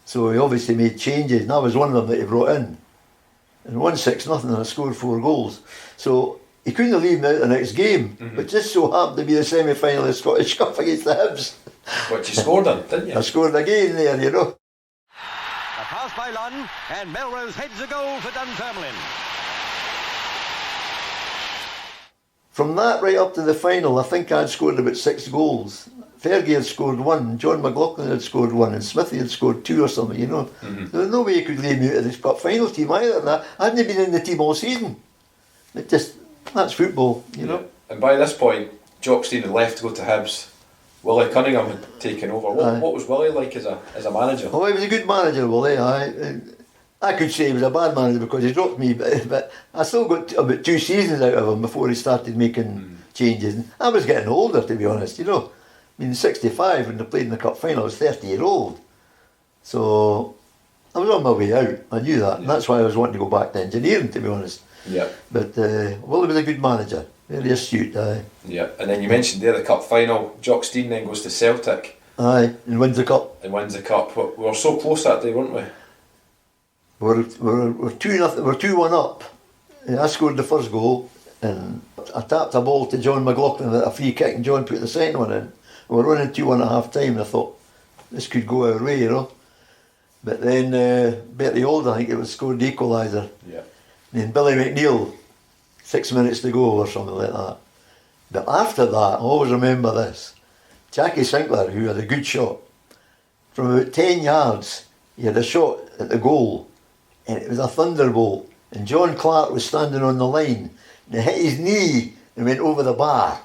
So he obviously made changes, and I was one of them that he brought in. And won 6-0 and I scored 4 goals. So he couldn't leave me out the next game, but just so happened to be the semi-final of the Scottish Cup against the Hibs. But you scored on, didn't you? I scored again there, A pass by Lunn, and Melrose heads a goal for Dunfermline. from that right up to the final, I think I'd scored about 6 goals. Fergie had scored 1, John McLaughlin had scored 1, and Smithy had scored 2 or something, you know. There was no way you could lay me out of this cup final team either. And I hadn't been in the team all season. That's football, you know. And by this point, Jock Stein had left to go to Hibs. Willie Cunningham had taken over. What was Willie like as a manager? Oh, he was a good manager, Willie. I could say he was a bad manager because he dropped me, but I still got about 2 seasons out of him before he started making changes. And I was getting older, to be honest, you know. I mean, 65 when they played in the cup final, I was 30-year-old. So I was on my way out. I knew that, and that's why I was wanting to go back to engineering, to be honest. Yeah. But Willie was a good manager, very astute. Yeah, and then you mentioned there the cup final. Jock Stein then goes to Celtic. Aye, and wins the cup. And wins the cup. We were so close that day, weren't we? We're 2-0. We're 2-1 up. I scored the first goal, and I tapped a ball to John McLaughlin at a free kick, and John put the second one in. We were running 2-1 at half time, and I thought this could go our way, you know. But then Bertie Auld, I think it was, scored the equaliser. Yeah. And then Billy McNeil, 6 minutes to go or something like that. But after that, I always remember this. Jackie Sinclair, who had a good shot, from about 10 yards, he had a shot at the goal, and it was a thunderbolt. And John Clark was standing on the line, and he hit his knee and went over the bar.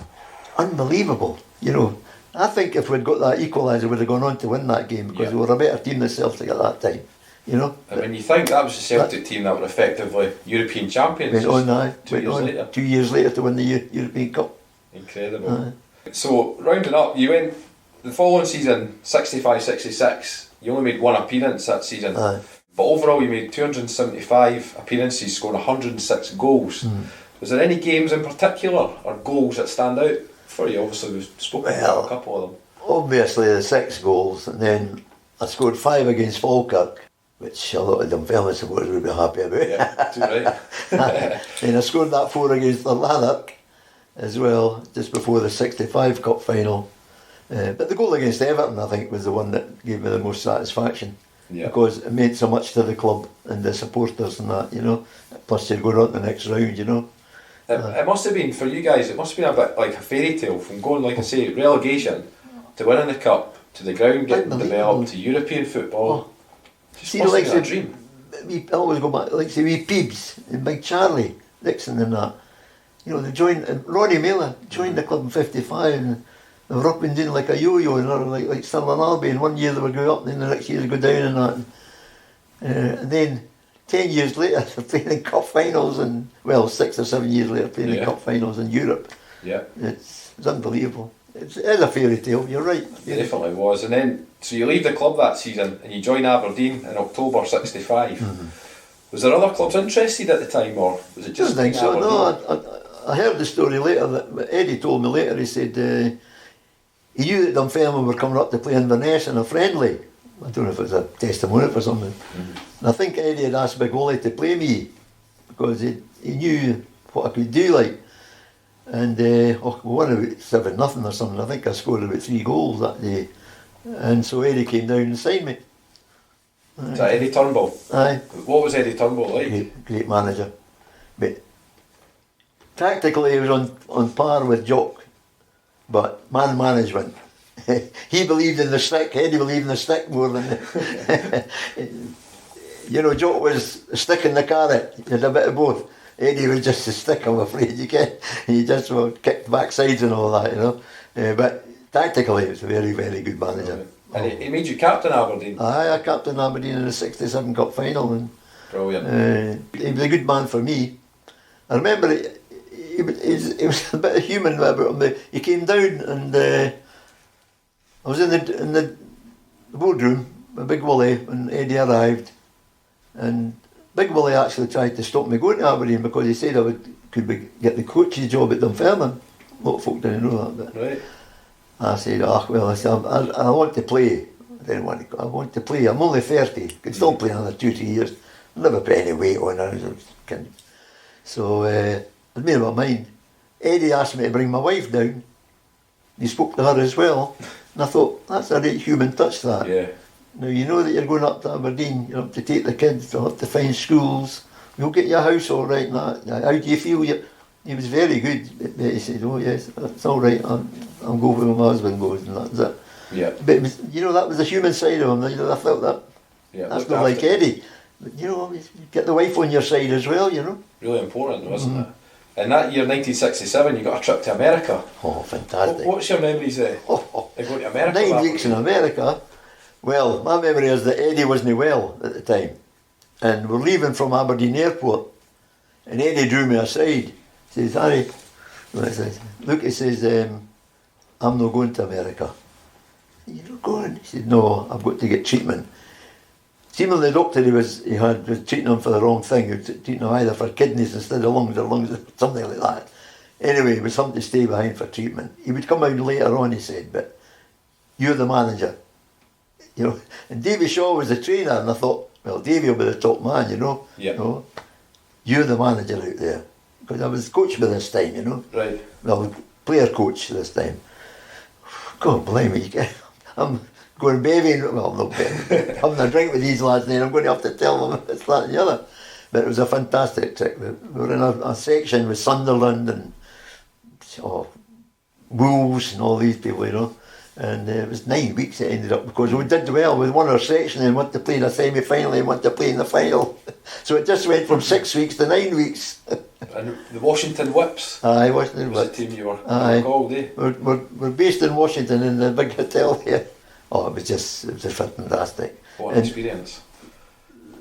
Unbelievable, you know. I think if we'd got that equaliser, we'd have gone on to win that game because we were a better team than Celtic at that time, you know. And when you think that was the Celtic team that were effectively European champions, went on 2 years later. 2 years later to win the European Cup. Incredible. So, rounding up, you went the following season, 65-66. You only made 1 appearance that season. But overall, you made 275 appearances, scored 106 goals. Was there any games in particular or goals that stand out for you? Obviously, we've spoken about a couple of them. Obviously, the 6 goals, and then I scored 5 against Falkirk, which a lot of Dunfermline supporters would be happy about. Yeah, too right. And I scored that 4 against the Lanark as well, just before the 65 Cup final. But the goal against Everton, I think, was the one that gave me the most satisfaction. Yeah. Because it meant so much to the club and the supporters and that, you know. Plus, you're going on to the next round, you know. It must have been, for you guys, it must have been a bit like a fairy tale from going, like I say, relegation to winning the cup, to the ground getting developed, to European football. Just must have been a dream. I always go back, like say, wee Peebs and Big Charlie Dixon and that. You know, they joined, and Ronnie Miller joined the club in 55, and they were up and down like a yo-yo, and like Stirling Albion, and 1 year they would go up, and then the next year they go down and that. And then 10 years later, they're playing in cup finals, and 6 or 7 years later, playing in cup finals in Europe. Yeah. It's unbelievable. It is a fairy tale, you're right. It definitely was. And then, so you leave the club that season, and you join Aberdeen in October 65. Was there other clubs interested at the time, or was it just I don't think so, Aberdeen? no. I heard the story later, that Eddie told me later, he said he knew that Dunfermline were coming up to play Inverness in a friendly. I don't know if it was a testimonial for something. And I think Eddie had asked Big Ollie to play me because he knew what I could do, like. And we won about 7-0 or something. I think I scored about 3 goals that day. And so Eddie came down and signed me. Is that Eddie Turnbull? Aye. What was Eddie Turnbull like? Great manager. But tactically he was on par with Jock. But man management. He believed in the stick, Eddie believed in the stick more than you know, Jock was a stick and the carrot. He had a bit of both. Eddie was just a stick, I'm afraid. He just kicked backsides and all that, you know. But tactically, he was a very, very good manager. And he made you captain Aberdeen? Aye, I captained Aberdeen in the 67 Cup final. And, brilliant. He was a good man for me. I remember he was a bit of human about him. He came down and I was in the boardroom with Big Willie when Eddie arrived. And Big Willie actually tried to stop me going to Aberdeen because he said I could get the coach's job at Dunfermline. A lot of folk didn't know that. But right. I said, I want to play. I didn't want to. I want to play. I'm only 30. Could still play another 2-3 years. I never put any weight on. So I made up my mind. Eddie asked me to bring my wife down. He spoke to her as well. And I thought, that's a right human touch, that. Yeah. Now, you know that you're going up to Aberdeen, you have to take the kids, you'll have to find schools, you'll get your house all right and that. How do you feel? He was very good. But he said, "Oh yes, that's all right. I'll go where my husband goes," and that's it. Yeah. But it was, that was the human side of him. I felt that. Yeah. That's not like Eddie. But you get the wife on your side as well. Really important, wasn't it? In that year, 1967, you got a trip to America. Oh, fantastic! What's your memories there? Of going to America? 9 weeks in America. Well, my memory is that Eddie wasn't well at the time, and we're leaving from Aberdeen Airport, and Eddie drew me aside. He says, "Harry," I said, "Look," he says, "I'm not going to America." "You're not going?" He said, "No, I've got to get treatment." Seemingly the doctor was treating him for the wrong thing. He was treating him either for kidneys instead of lungs, or something like that. Anyway, it was something to stay behind for treatment. He would come out later on, he said, "But you're the manager." And Davy Shaw was the trainer, and I thought, well, Davy will be the top man, Yeah. You're the manager out there. Because I was coach by this time, Right. Well, player coach this time. God blame me, I'm going bevying, well, not bevying, having a drink with these lads, and then I'm going to have to tell them it's that and the other. But it was a fantastic trip. We were in a section with Sunderland and Wolves and all these people, And it was 9 weeks it ended up, because we did well. We won our section and went to play in a semi-final and went to play in the final. So it just went from 6 weeks to 9 weeks. And the Washington Whips. Aye, Washington was Whips. the team you were Aye. called, eh? We're based in Washington in the big hotel here. Oh, it was just fantastic. What an experience.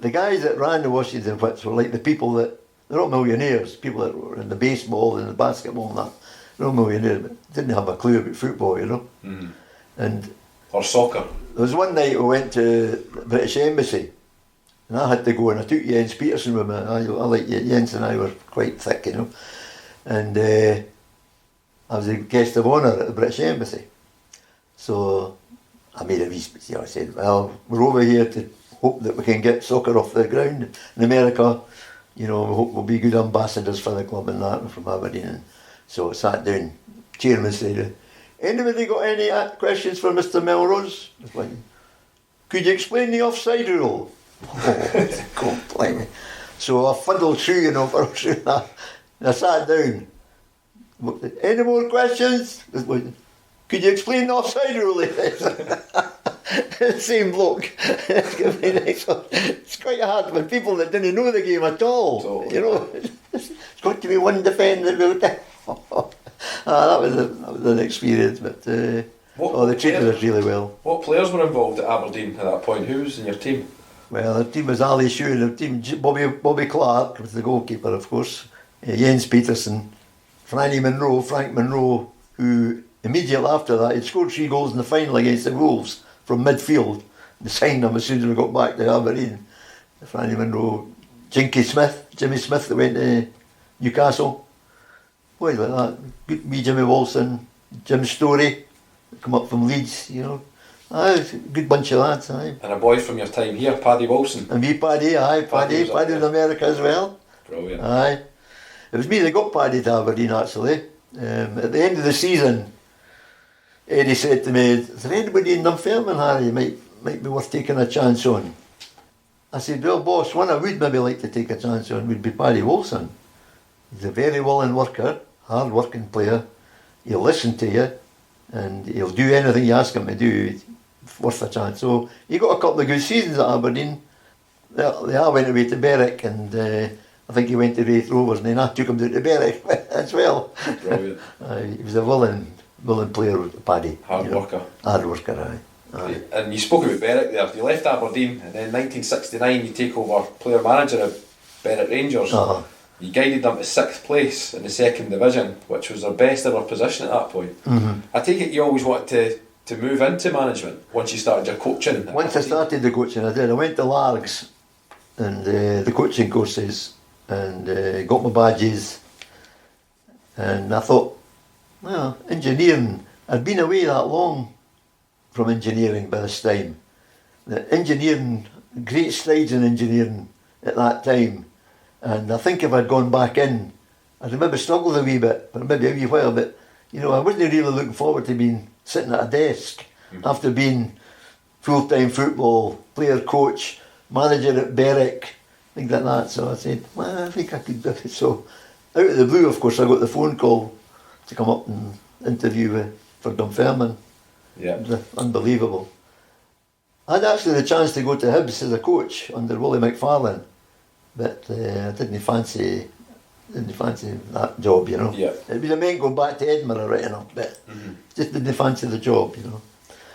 The guys that ran the Washington Whips were like the people that, they're not millionaires, people that were in the baseball and the basketball and that. They're not millionaires, but didn't have a clue about football, Mm. And or soccer. there was one night we went to the British Embassy, and I had to go, and I took Jens Peterson with me. I like Jens, and I were quite thick, And I was a guest of honour at the British Embassy. So I made a wee speech. I said, "Well, we're over here to hope that we can get soccer off the ground in America. We hope we'll be good ambassadors for the club and that, from Aberdeen." And so I sat down. Chairman said, "Anybody got any questions for Mr. Melrose?" I was like, "Could you explain the offside rule?" Oh, God bless me. So I fuddled through, through that. And I sat down. "Any more questions?" I was like, "Could you explain the offside rule?" The same bloke. It's quite hard with people that didn't know the game at all. It's got to be one defender. That was an experience, but they treated us really well. What players were involved at Aberdeen at that point? Who was in your team? Well, the team was Ali Shue, the team Bobby Clark was the goalkeeper, of course, Jens Peterson, Frank Monroe, who immediately after that had scored 3 goals in the final against the Wolves from midfield. They signed him as soon as we got back to Aberdeen. Frank Monroe, Jimmy Smith that went to Newcastle. Boys like that. Me, Jimmy Wilson, Jim Story, come up from Leeds, Aye, a good bunch of lads, aye. And a boy from your time here, Paddy Wilson. And me, Paddy was in America as well. Brilliant. Aye. It was me that got Paddy to Aberdeen, actually. At the end of the season, Eddie said to me, "Is there anybody in Dunfermline, Harry, might be worth taking a chance on?" I said, "Well, boss, one I would maybe like to take a chance on would be Paddy Wilson. He's a very willing worker, hard working player. He'll listen to you, and he'll do anything you ask him to do. It's worth a chance." So he got a couple of good seasons at Aberdeen. They all went away to Berwick, and I think he went to Wraith Rovers, and then I took him down to Berwick as well. Brilliant. He was a willing player, Paddy. Hard worker. Hard worker, aye. And you spoke about Berwick there. You left Aberdeen, and then in 1969 you take over player manager of Berwick Rangers. Uh-huh. You guided them to 6th place in the 2nd division, which was their best ever position at that point. Mm-hmm. I take it you always wanted to move into management once you started your coaching. Once I started the coaching, I did. I went to Largs and the coaching courses, and got my badges, and I thought, well, engineering, I'd been away that long from engineering by this time. The engineering, great strides in engineering at that time, and I think if I'd gone back in, I'd maybe struggled a wee bit, but maybe a wee while, but I wasn't really looking forward to being sitting at a desk after being full-time football player, coach, manager at Berwick, things like that. So I said, well, I think I could do it. So out of the blue, of course, I got the phone call to come up and interview for Dunfermline. Yeah. It was unbelievable. I had actually the chance to go to Hibs as a coach under Willie McFarlane, but I didn't fancy that job, you know. Yeah. It was a main going back to Edinburgh right enough, but just didn't fancy the job, you know.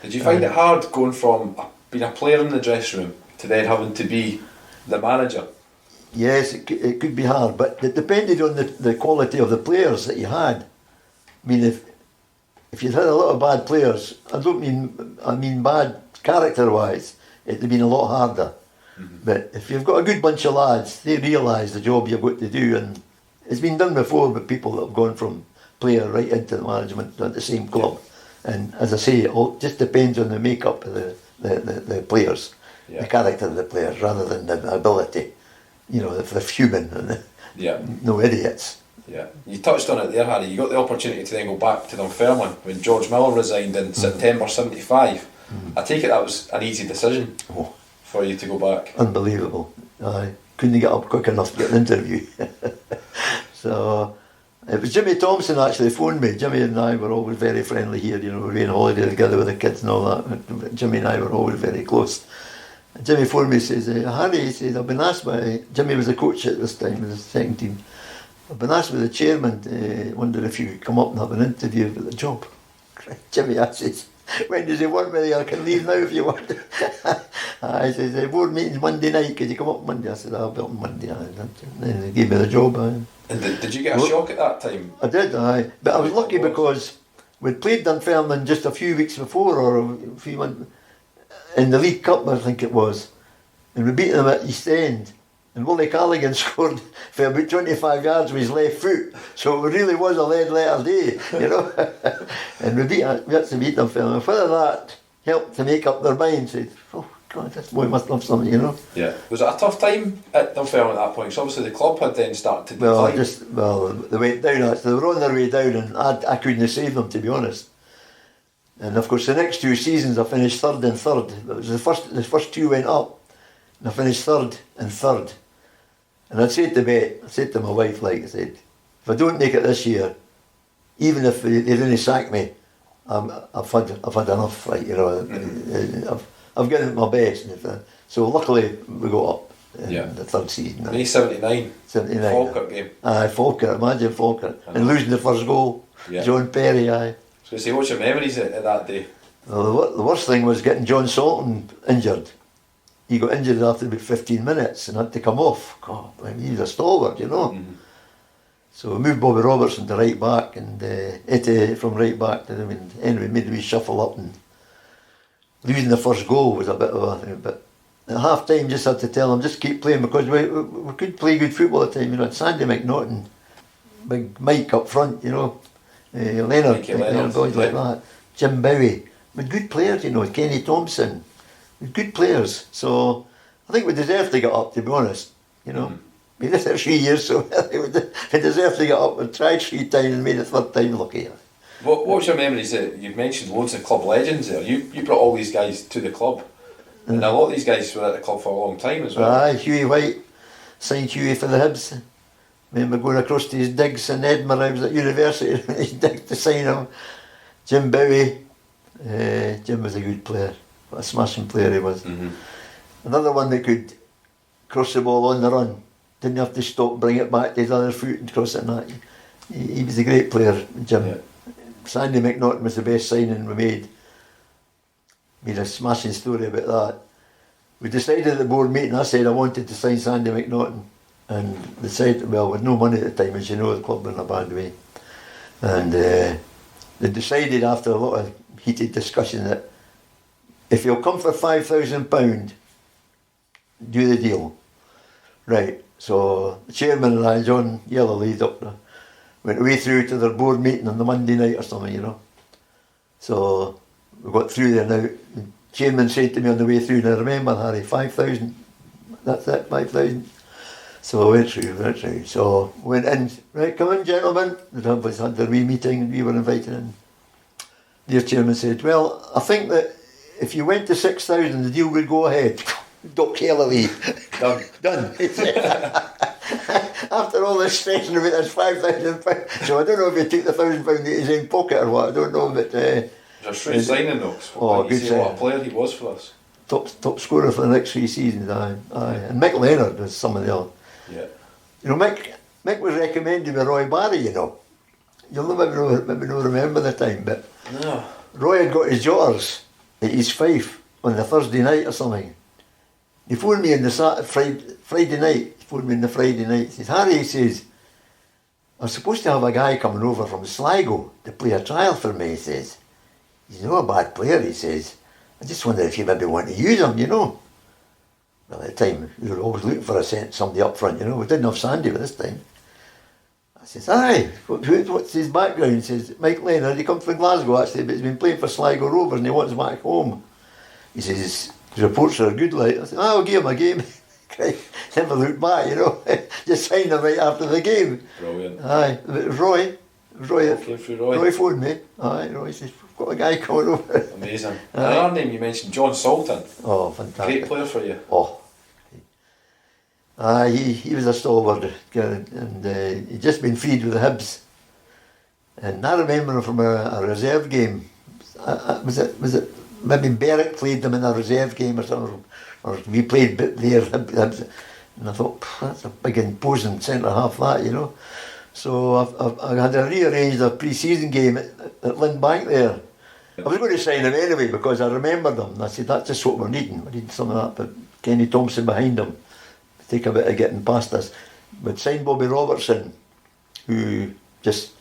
Did you find it hard going from being a player in the dressing room to then having to be the manager? Yes, it could be hard, but it depended on the quality of the players that you had. I mean, if you'd had a lot of bad players, I mean bad character-wise, it'd have been a lot harder. But if you've got a good bunch of lads, they realise the job you've got to do, and it's been done before with people that have gone from player right into the management at the same club. And as I say, it all just depends on the makeup of the players, the character of the players, rather than the ability. You know, if they're human and no idiots. Yeah, you touched on it there, Harry. You got the opportunity to then go back to Dunfermline when George Miller resigned in September '75. I take it that was an easy decision for you to go back. Unbelievable. I couldn't get up quick enough to get an interview. So it was Jimmy Thompson actually phoned me. Jimmy and I were always very friendly here. You know, we were on holiday together with the kids and all that. Jimmy and I were always very close. And Jimmy phoned me and says, Harry, he says, I've been asked by, Jimmy was the coach at this time in the second team. I've been asked by the chairman, wonder if you could come up and have an interview with the job. Jimmy, I says, when does he want me? I can leave now if you want. I says, the board meeting's Monday night, could you come up Monday? I said, I'll be up Monday. And then they gave me the job. And did you get a shock at that time? I did, but I was lucky because we'd played Dunfermline just a few weeks before, or a few months, in the League Cup, I think it was. And we beat them at East End. And Willie Callaghan scored for about 25 yards with his left foot. So it really was a lead letter day, you know. And we had to beat them. And whether that helped to make up their mind, said, oh God, this boy must have something, you know. Yeah. Was it a tough time at Dunfermline at that point? So obviously the club had then started to decline. They went down, actually. They were on their way down, and I couldn't have saved them, to be honest. And of course the next 2 seasons I finished third and third. It was the first 2 went up, and I finished third and third. And I said to my wife, like I said, if I don't make it this year, even if they didn't sack me, I've had enough, like, you know. I've given it my best. So luckily we got up in the third season. May 79. Falkirk game. Aye, Falkirk, imagine Falkirk. And losing the first goal. John Perry, aye. So say, what's your memories of that day? Well, the worst thing was getting John Salton injured. He got injured after about 15 minutes and had to come off. God, I mean, he was a stalwart, you know. So we moved Bobby Robertson to right back, and from right back to him, and anyway, made me shuffle up, and losing the first goal was a bit of a thing. But at half time, just had to tell him, just keep playing, because we could play good football at the time. You know, Sandy McNaughton, big Mike up front, you know, Leonard, boys like that, Jim Bowie, with good players, you know, Kenny Thompson. Good players, so I think we deserve to get up, to be honest. You know, we did it 3 years, so we deserve to get up. We tried 3 times and made it 3rd time lucky. What was your memories? You've mentioned loads of club legends there. You brought all these guys to the club, and a lot of these guys were at the club for a long time as well. Aye, Hughie White signed Hughie for the Hibs. I remember going across to his digs in Edinburgh. I was at university, his dig to sign him. Jim Bowie, Jim was a good player. What a smashing player he was. Another one that could cross the ball on the run. Didn't have to stop, bring it back to his other foot and cross it and that. He was a great player, Jim. Yeah. Sandy McNaughton was the best signing we made. Made a smashing story about that. We decided at the board meeting, I said I wanted to sign Sandy McNaughton. And they said, well, with no money at the time, as you know, the club were in a bad way. And they decided after a lot of heated discussion that if you'll come for £5,000, do the deal. Right, so the chairman and I, John Yellowlead up there, went away through to their board meeting on the Monday night or something, you know. So we got through there now. The chairman said to me on the way through, now remember, Harry, 5,000, that's it, 5,000. So we went through. So we went in, right, come in, gentlemen. The Humphreys had their wee meeting and we were invited in. Dear chairman said, well, I think that if you went to 6,000, the deal would go ahead. Doc Kelly. Done. Done. After all this stressing about this £5,000, so I don't know if he took the £1,000 out of his own pocket or what. I don't know, but It was a shrewd signing though. Oh, good signing. What a player he was for us. top scorer for the next 3 seasons. Aye. And Mick Leonard was some of the other. Yeah. You know, Mick was recommended by Roy Barry. You know, you'll maybe not remember the time, but No. Roy had got his daughters at East Fife on the Thursday night or something. He phoned me on the Friday night. He phoned me on the Friday night. He says, Harry, he says, I'm supposed to have a guy coming over from Sligo to play a trial for me, he says. He's not a bad player, he says. I just wonder if you maybe want to use him, you know. Well, at the time, we were always looking for somebody up front, you know. We didn't have Sandy by this time. I says, aye, what's his background? He says, Mike Leonard, he comes from Glasgow actually, but he's been playing for Sligo Rovers and he wants back home. He says, his reports are good, like. I said, I'll give him a game. Never looked back, you know. Just signed him right after the game. Brilliant. Aye, it was Roy. Roy. Roy phoned me. Aye, Roy says, we've got a guy coming over. Amazing. Another name you mentioned, John Salton. Oh, fantastic. Great player for you. Oh. He was a stalwart, and he'd just been freed with the Hibs. And I remember him from a reserve game. Was it maybe Berwick played them in a reserve game or something, or we played there, Hibs. And I thought, that's a big imposing centre half, that, you know. So I had rearranged a pre-season game at Lynn Bank there. I was going to sign him anyway because I remembered him. And I said, that's just what we're needing. We need some of that, but Kenny Thompson behind him. Take a bit of getting past us. But signed Bobby Robertson, who just,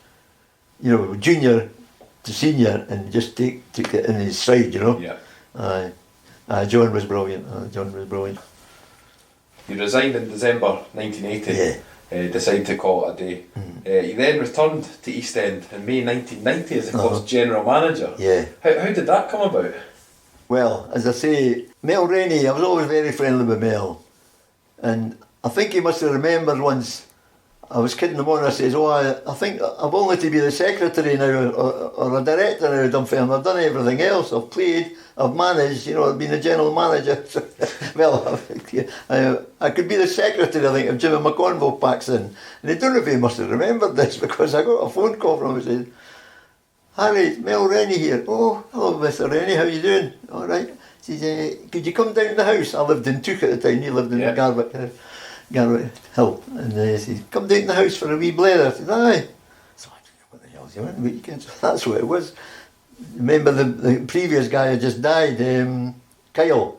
you know, junior to senior and just took it in his stride, you know. Yeah. John was brilliant. John was brilliant. You resigned in December 1980. Yeah. Decided to call it a day. You then returned to East End in May 1990 as the club's general manager. Yeah. How did that come about? Well, as I say, Mel Rennie, I was always very friendly with Mel. And I think he must have remembered once, I was kidding him on, I says, I think I've only to be the secretary now or a director now at Dunfermline. I've done everything else. I've played, I've managed, you know, I've been a general manager. Well, I could be the secretary, I think, if Jimmy McConville packs in. And I don't know if he must have remembered this because I got a phone call from him and said, Harry, it's Mel Rennie here. Oh, hello Mr. Rennie, how you doing? All right. He says, could you come down to the house? I lived in Took at the time, he lived in Garwick Hill. And he says, come down to the house for a wee blather. I said, aye. So I didn't know what the hell's he on weekends. That's what it was. Remember the previous guy had just died, Kyle.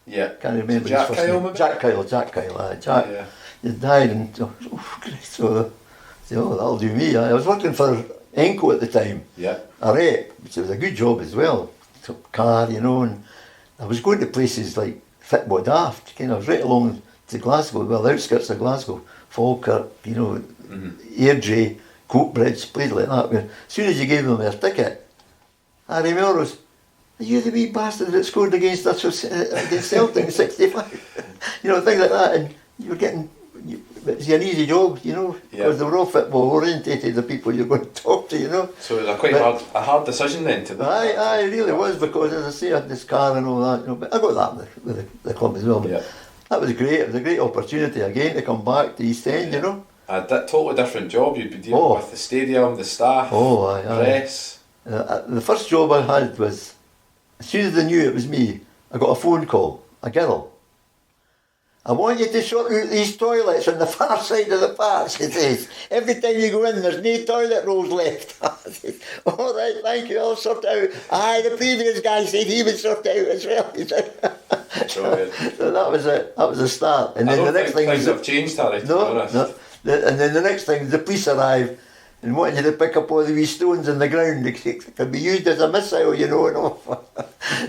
Yeah. Can't remember Jack his first Kyle, name. maybe? Jack Kyle, aye. Jack had died and so I said, oh, that'll do me. I was working for Enco at the time. Yeah. A rep, which was a good job as well. Took car, you know, and I was going to places like Fitbo Daft, kind of right along to Glasgow, well, the outskirts of Glasgow, Falkirk, you know, Airdrie, Coatbridge, places like that. Where as soon as you gave them their ticket, Harry Melrose, are you the wee bastard that scored against us against Celtic in '65? You know, things like that, and you were getting. It was an easy job, you know, because they were all football orientated, the people you're going to talk to, you know. So it was a quite hard decision then to. Aye, it really was, because as I say, I had this car and all that, you know. But I got that with the club as well. But that was great. It was a great opportunity again to come back to East End, you know. A totally different job. You'd be dealing with the stadium, the staff, press. The first job I had was, as soon as they knew it was me, I got a phone call, a girl. I want you to sort out these toilets on the far side of the park, she says. Every time you go in, there's no toilet rolls left. I said, all right, thank you, I'll sort it out. Aye, the previous guy said he would sort it out as well, he said. So that was it. That was the start. And then the next thing things have changed, Harry, to be honest. No. And then the next thing, the police arrive and wanted you to pick up all the wee stones in the ground. It could be used as a missile, you know, and all.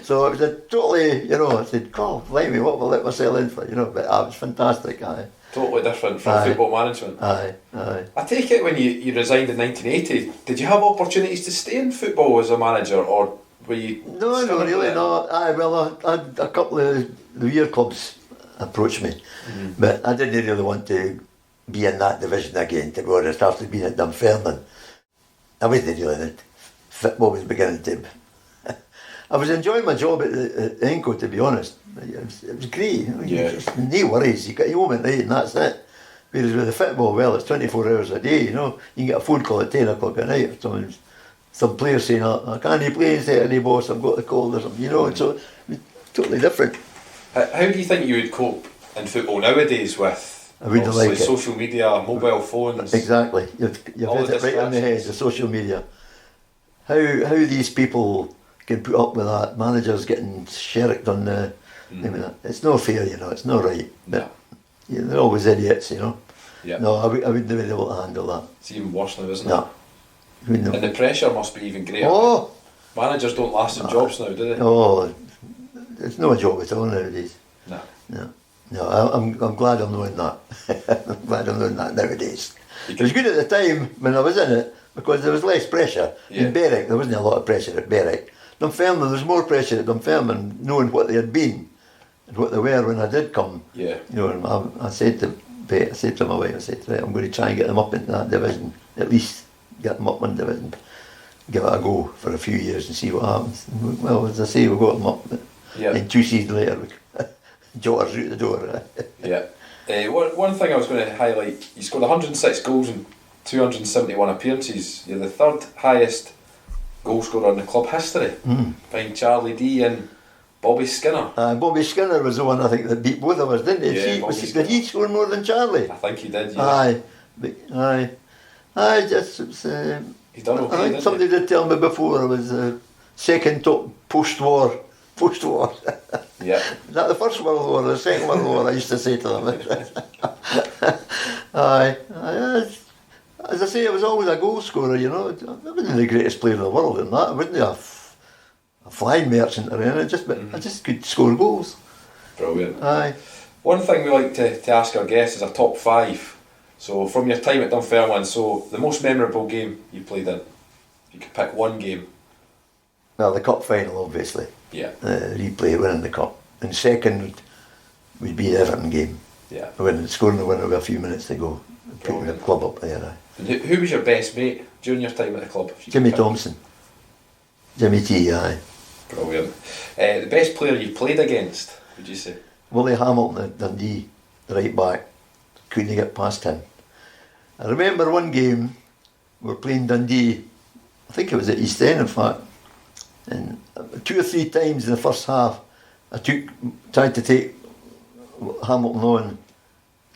So it was a totally, you know, I said, God, blimey, what will I let myself in for, you know, but it was fantastic, aye. Totally different from football management. Aye. I take it when you resigned in 1980, did you have opportunities to stay in football as a manager, or were you... No, really not. Aye, well, I had a couple of the year clubs approach me, but I didn't really want to be in that division again, to be honest, after being at Dunfermline. I wasn't really, football was beginning to... I was enjoying my job at Enco, to be honest. It was great. No worries. You got your home at night and that's it. Whereas with the football, well, it's 24 hours a day, you know. You can get a phone call at 10 o'clock at night or something. Some players saying, I can't play Saturday, boss, I've got the cold or something, you know. And so it's totally different. How do you think you would cope in football nowadays with obviously social media, mobile phones? Exactly. You've hit it right on the head, the social media. How these people can put up with that, managers getting shirked on the... it's not fair, you know, it's not right. No. They're always idiots, you know. Yeah. No, I wouldn't be able to handle that. It's even worse now, isn't No. it? And the pressure must be even greater. Oh! Managers don't last in jobs now, do they? Oh, it's no job at all nowadays. No. No, I'm glad I'm knowing that. I'm glad I'm knowing that nowadays. It was good at the time when I was in it because there was less pressure. Yeah. In Berwick, there wasn't a lot of pressure at Berwick. Dunfermline, there was more pressure at Dunfermline, knowing what they had been and what they were when I did come. Yeah. You know, and I said to my wife, I said, right, I'm going to try and get them up into that division, at least get them up one division, give it a go for a few years and see what happens. Well, as I say, we got them up, but then 2 seasons later, we jot us out the door. Yeah. One thing I was going to highlight, you scored 106 goals in 271 appearances. You're the third highest goal scorer in the club history, behind Charlie D and Bobby Skinner. Bobby Skinner was the one I think that beat both of us, didn't he? Yeah, Did he score more than Charlie? I think he did, yeah. Aye, just... He's done okay, I think somebody did tell me before I was second top post-war. Yeah. Is that the First World War or the Second World War? I used to say to them. Aye. As I say, I was always a goal scorer, you know. I wasn't the greatest player in the world in that. I wasn't a flying merchant or anything. I just could score goals. Brilliant. Aye. One thing we like to ask our guests is a top 5. So from your time at Dunfermline, so the most memorable game you played in. You could pick one game. Well, the cup final, obviously. Yeah. Replay winning the cup. And second would be the Everton game. Yeah. Scoring the winner with a few minutes to go. Putting the club up there. And who was your best mate during your time at the club? Jimmy Thompson. Jimmy T, aye. Brilliant. The best player you played against, would you say? Willie Hamilton at Dundee, the right back. Couldn't get past him. I remember one game, we were playing Dundee, I think it was at East End in fact, and 2 or 3 times in the first half I tried to take Hamilton on,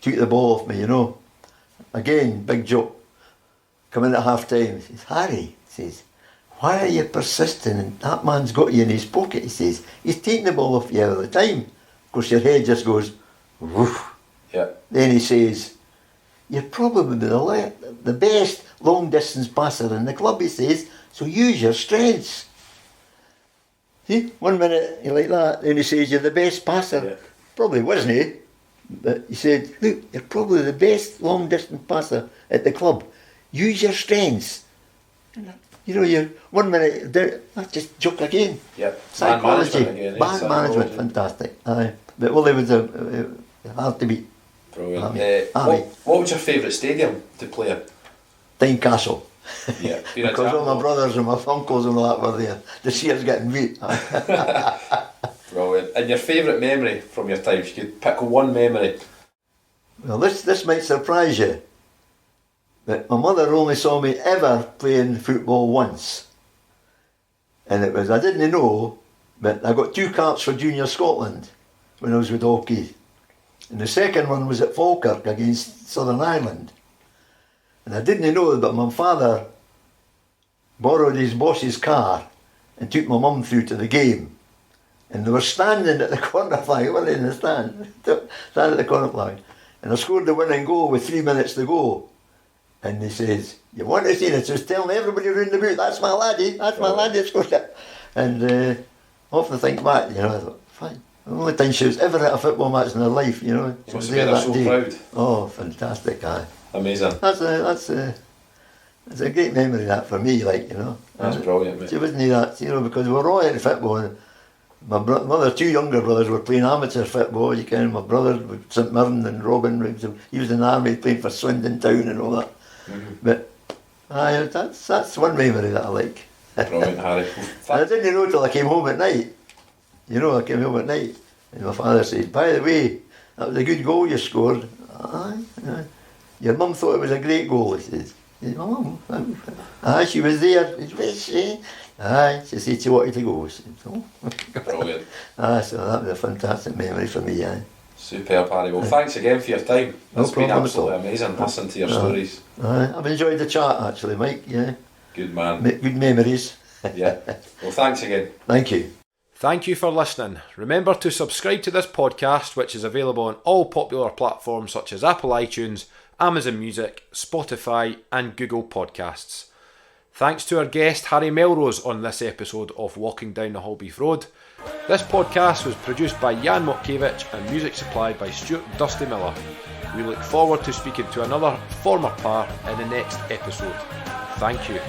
took the ball off me, you know. Again, big joke. Come in at half time, he says, Harry, he says, why are you persisting? And that man's got you in his pocket, he says. He's taking the ball off you all the time. Of course your head just goes, woof. Yeah. Then he says, you're probably the best long distance passer in the club, he says, so use your strengths. See, 1 minute you like that, then he says you're the best passer. Yeah. Probably wasn't he? But he said, look, you're probably the best long distance passer at the club. Use your strengths. You know, you're 1 minute, that's just joke again. Yep. Psychology. Man management again. Man management, fantastic. Aye. But Willie was hard to beat. Brilliant. What was your favourite stadium to play in? Tynecastle. Yeah. Because all my brothers and my uncles and all that were there. The see us getting beat. Brilliant. And your favourite memory from your time? If you could pick one memory. Well, this might surprise you. But my mother only saw me ever playing football once. And it was, I didn't know, but I got 2 caps for Junior Scotland when I was with Dalkeith. And the second one was at Falkirk against Southern Ireland. And I didn't know, but my father borrowed his boss's car and took my mum through to the game. And they were standing at the corner flag, weren't they, in the stand? Stand at the corner flag. And I scored the winning goal with 3 minutes to go. And he says, you want to see it? So he's telling everybody around the boot, that's my laddie that scored it. And I often think back, you know, I thought, fine. The only time she was ever at a football match in her life, you know. You must have made her so proud. Oh, fantastic, aye. Amazing. That's a great memory, that, for me, like, you know. That's brilliant, mate. She wasn't that, you know, because we were all into football. And my other 2 younger brothers were playing amateur football, you can. My brother, St Mirren and Robin, he was in the army playing for Swindon Town and all that. Mm-hmm. But aye, that's one memory that I like. Brilliant, Harry. And I didn't know till I came home at night. You know, I came home at night and my father said, by the way, that was a good goal you scored. Aye. Your mum thought it was a great goal, he says. Oh, aye, she was there. Was she? Aye, she said she wanted to go. Said, oh. Brilliant. Aye, so that was a fantastic memory for me, aye. Superb, Harry. Well, thanks again for your time. No It's been problem absolutely at all. amazing listening to your stories. Aye, I've enjoyed the chat actually, Mike, yeah. Good man. Good memories. Yeah. Well, thanks again. Thank you. Thank you for listening. Remember to subscribe to this podcast, which is available on all popular platforms such as Apple iTunes, Amazon Music, Spotify and Google Podcasts. Thanks to our guest Harry Melrose on this episode of Walking Down the Halbeath Road. This podcast was produced by Jan Motkiewicz and music supplied by Stuart Dusty Miller. We look forward to speaking to another former player in the next episode. Thank you.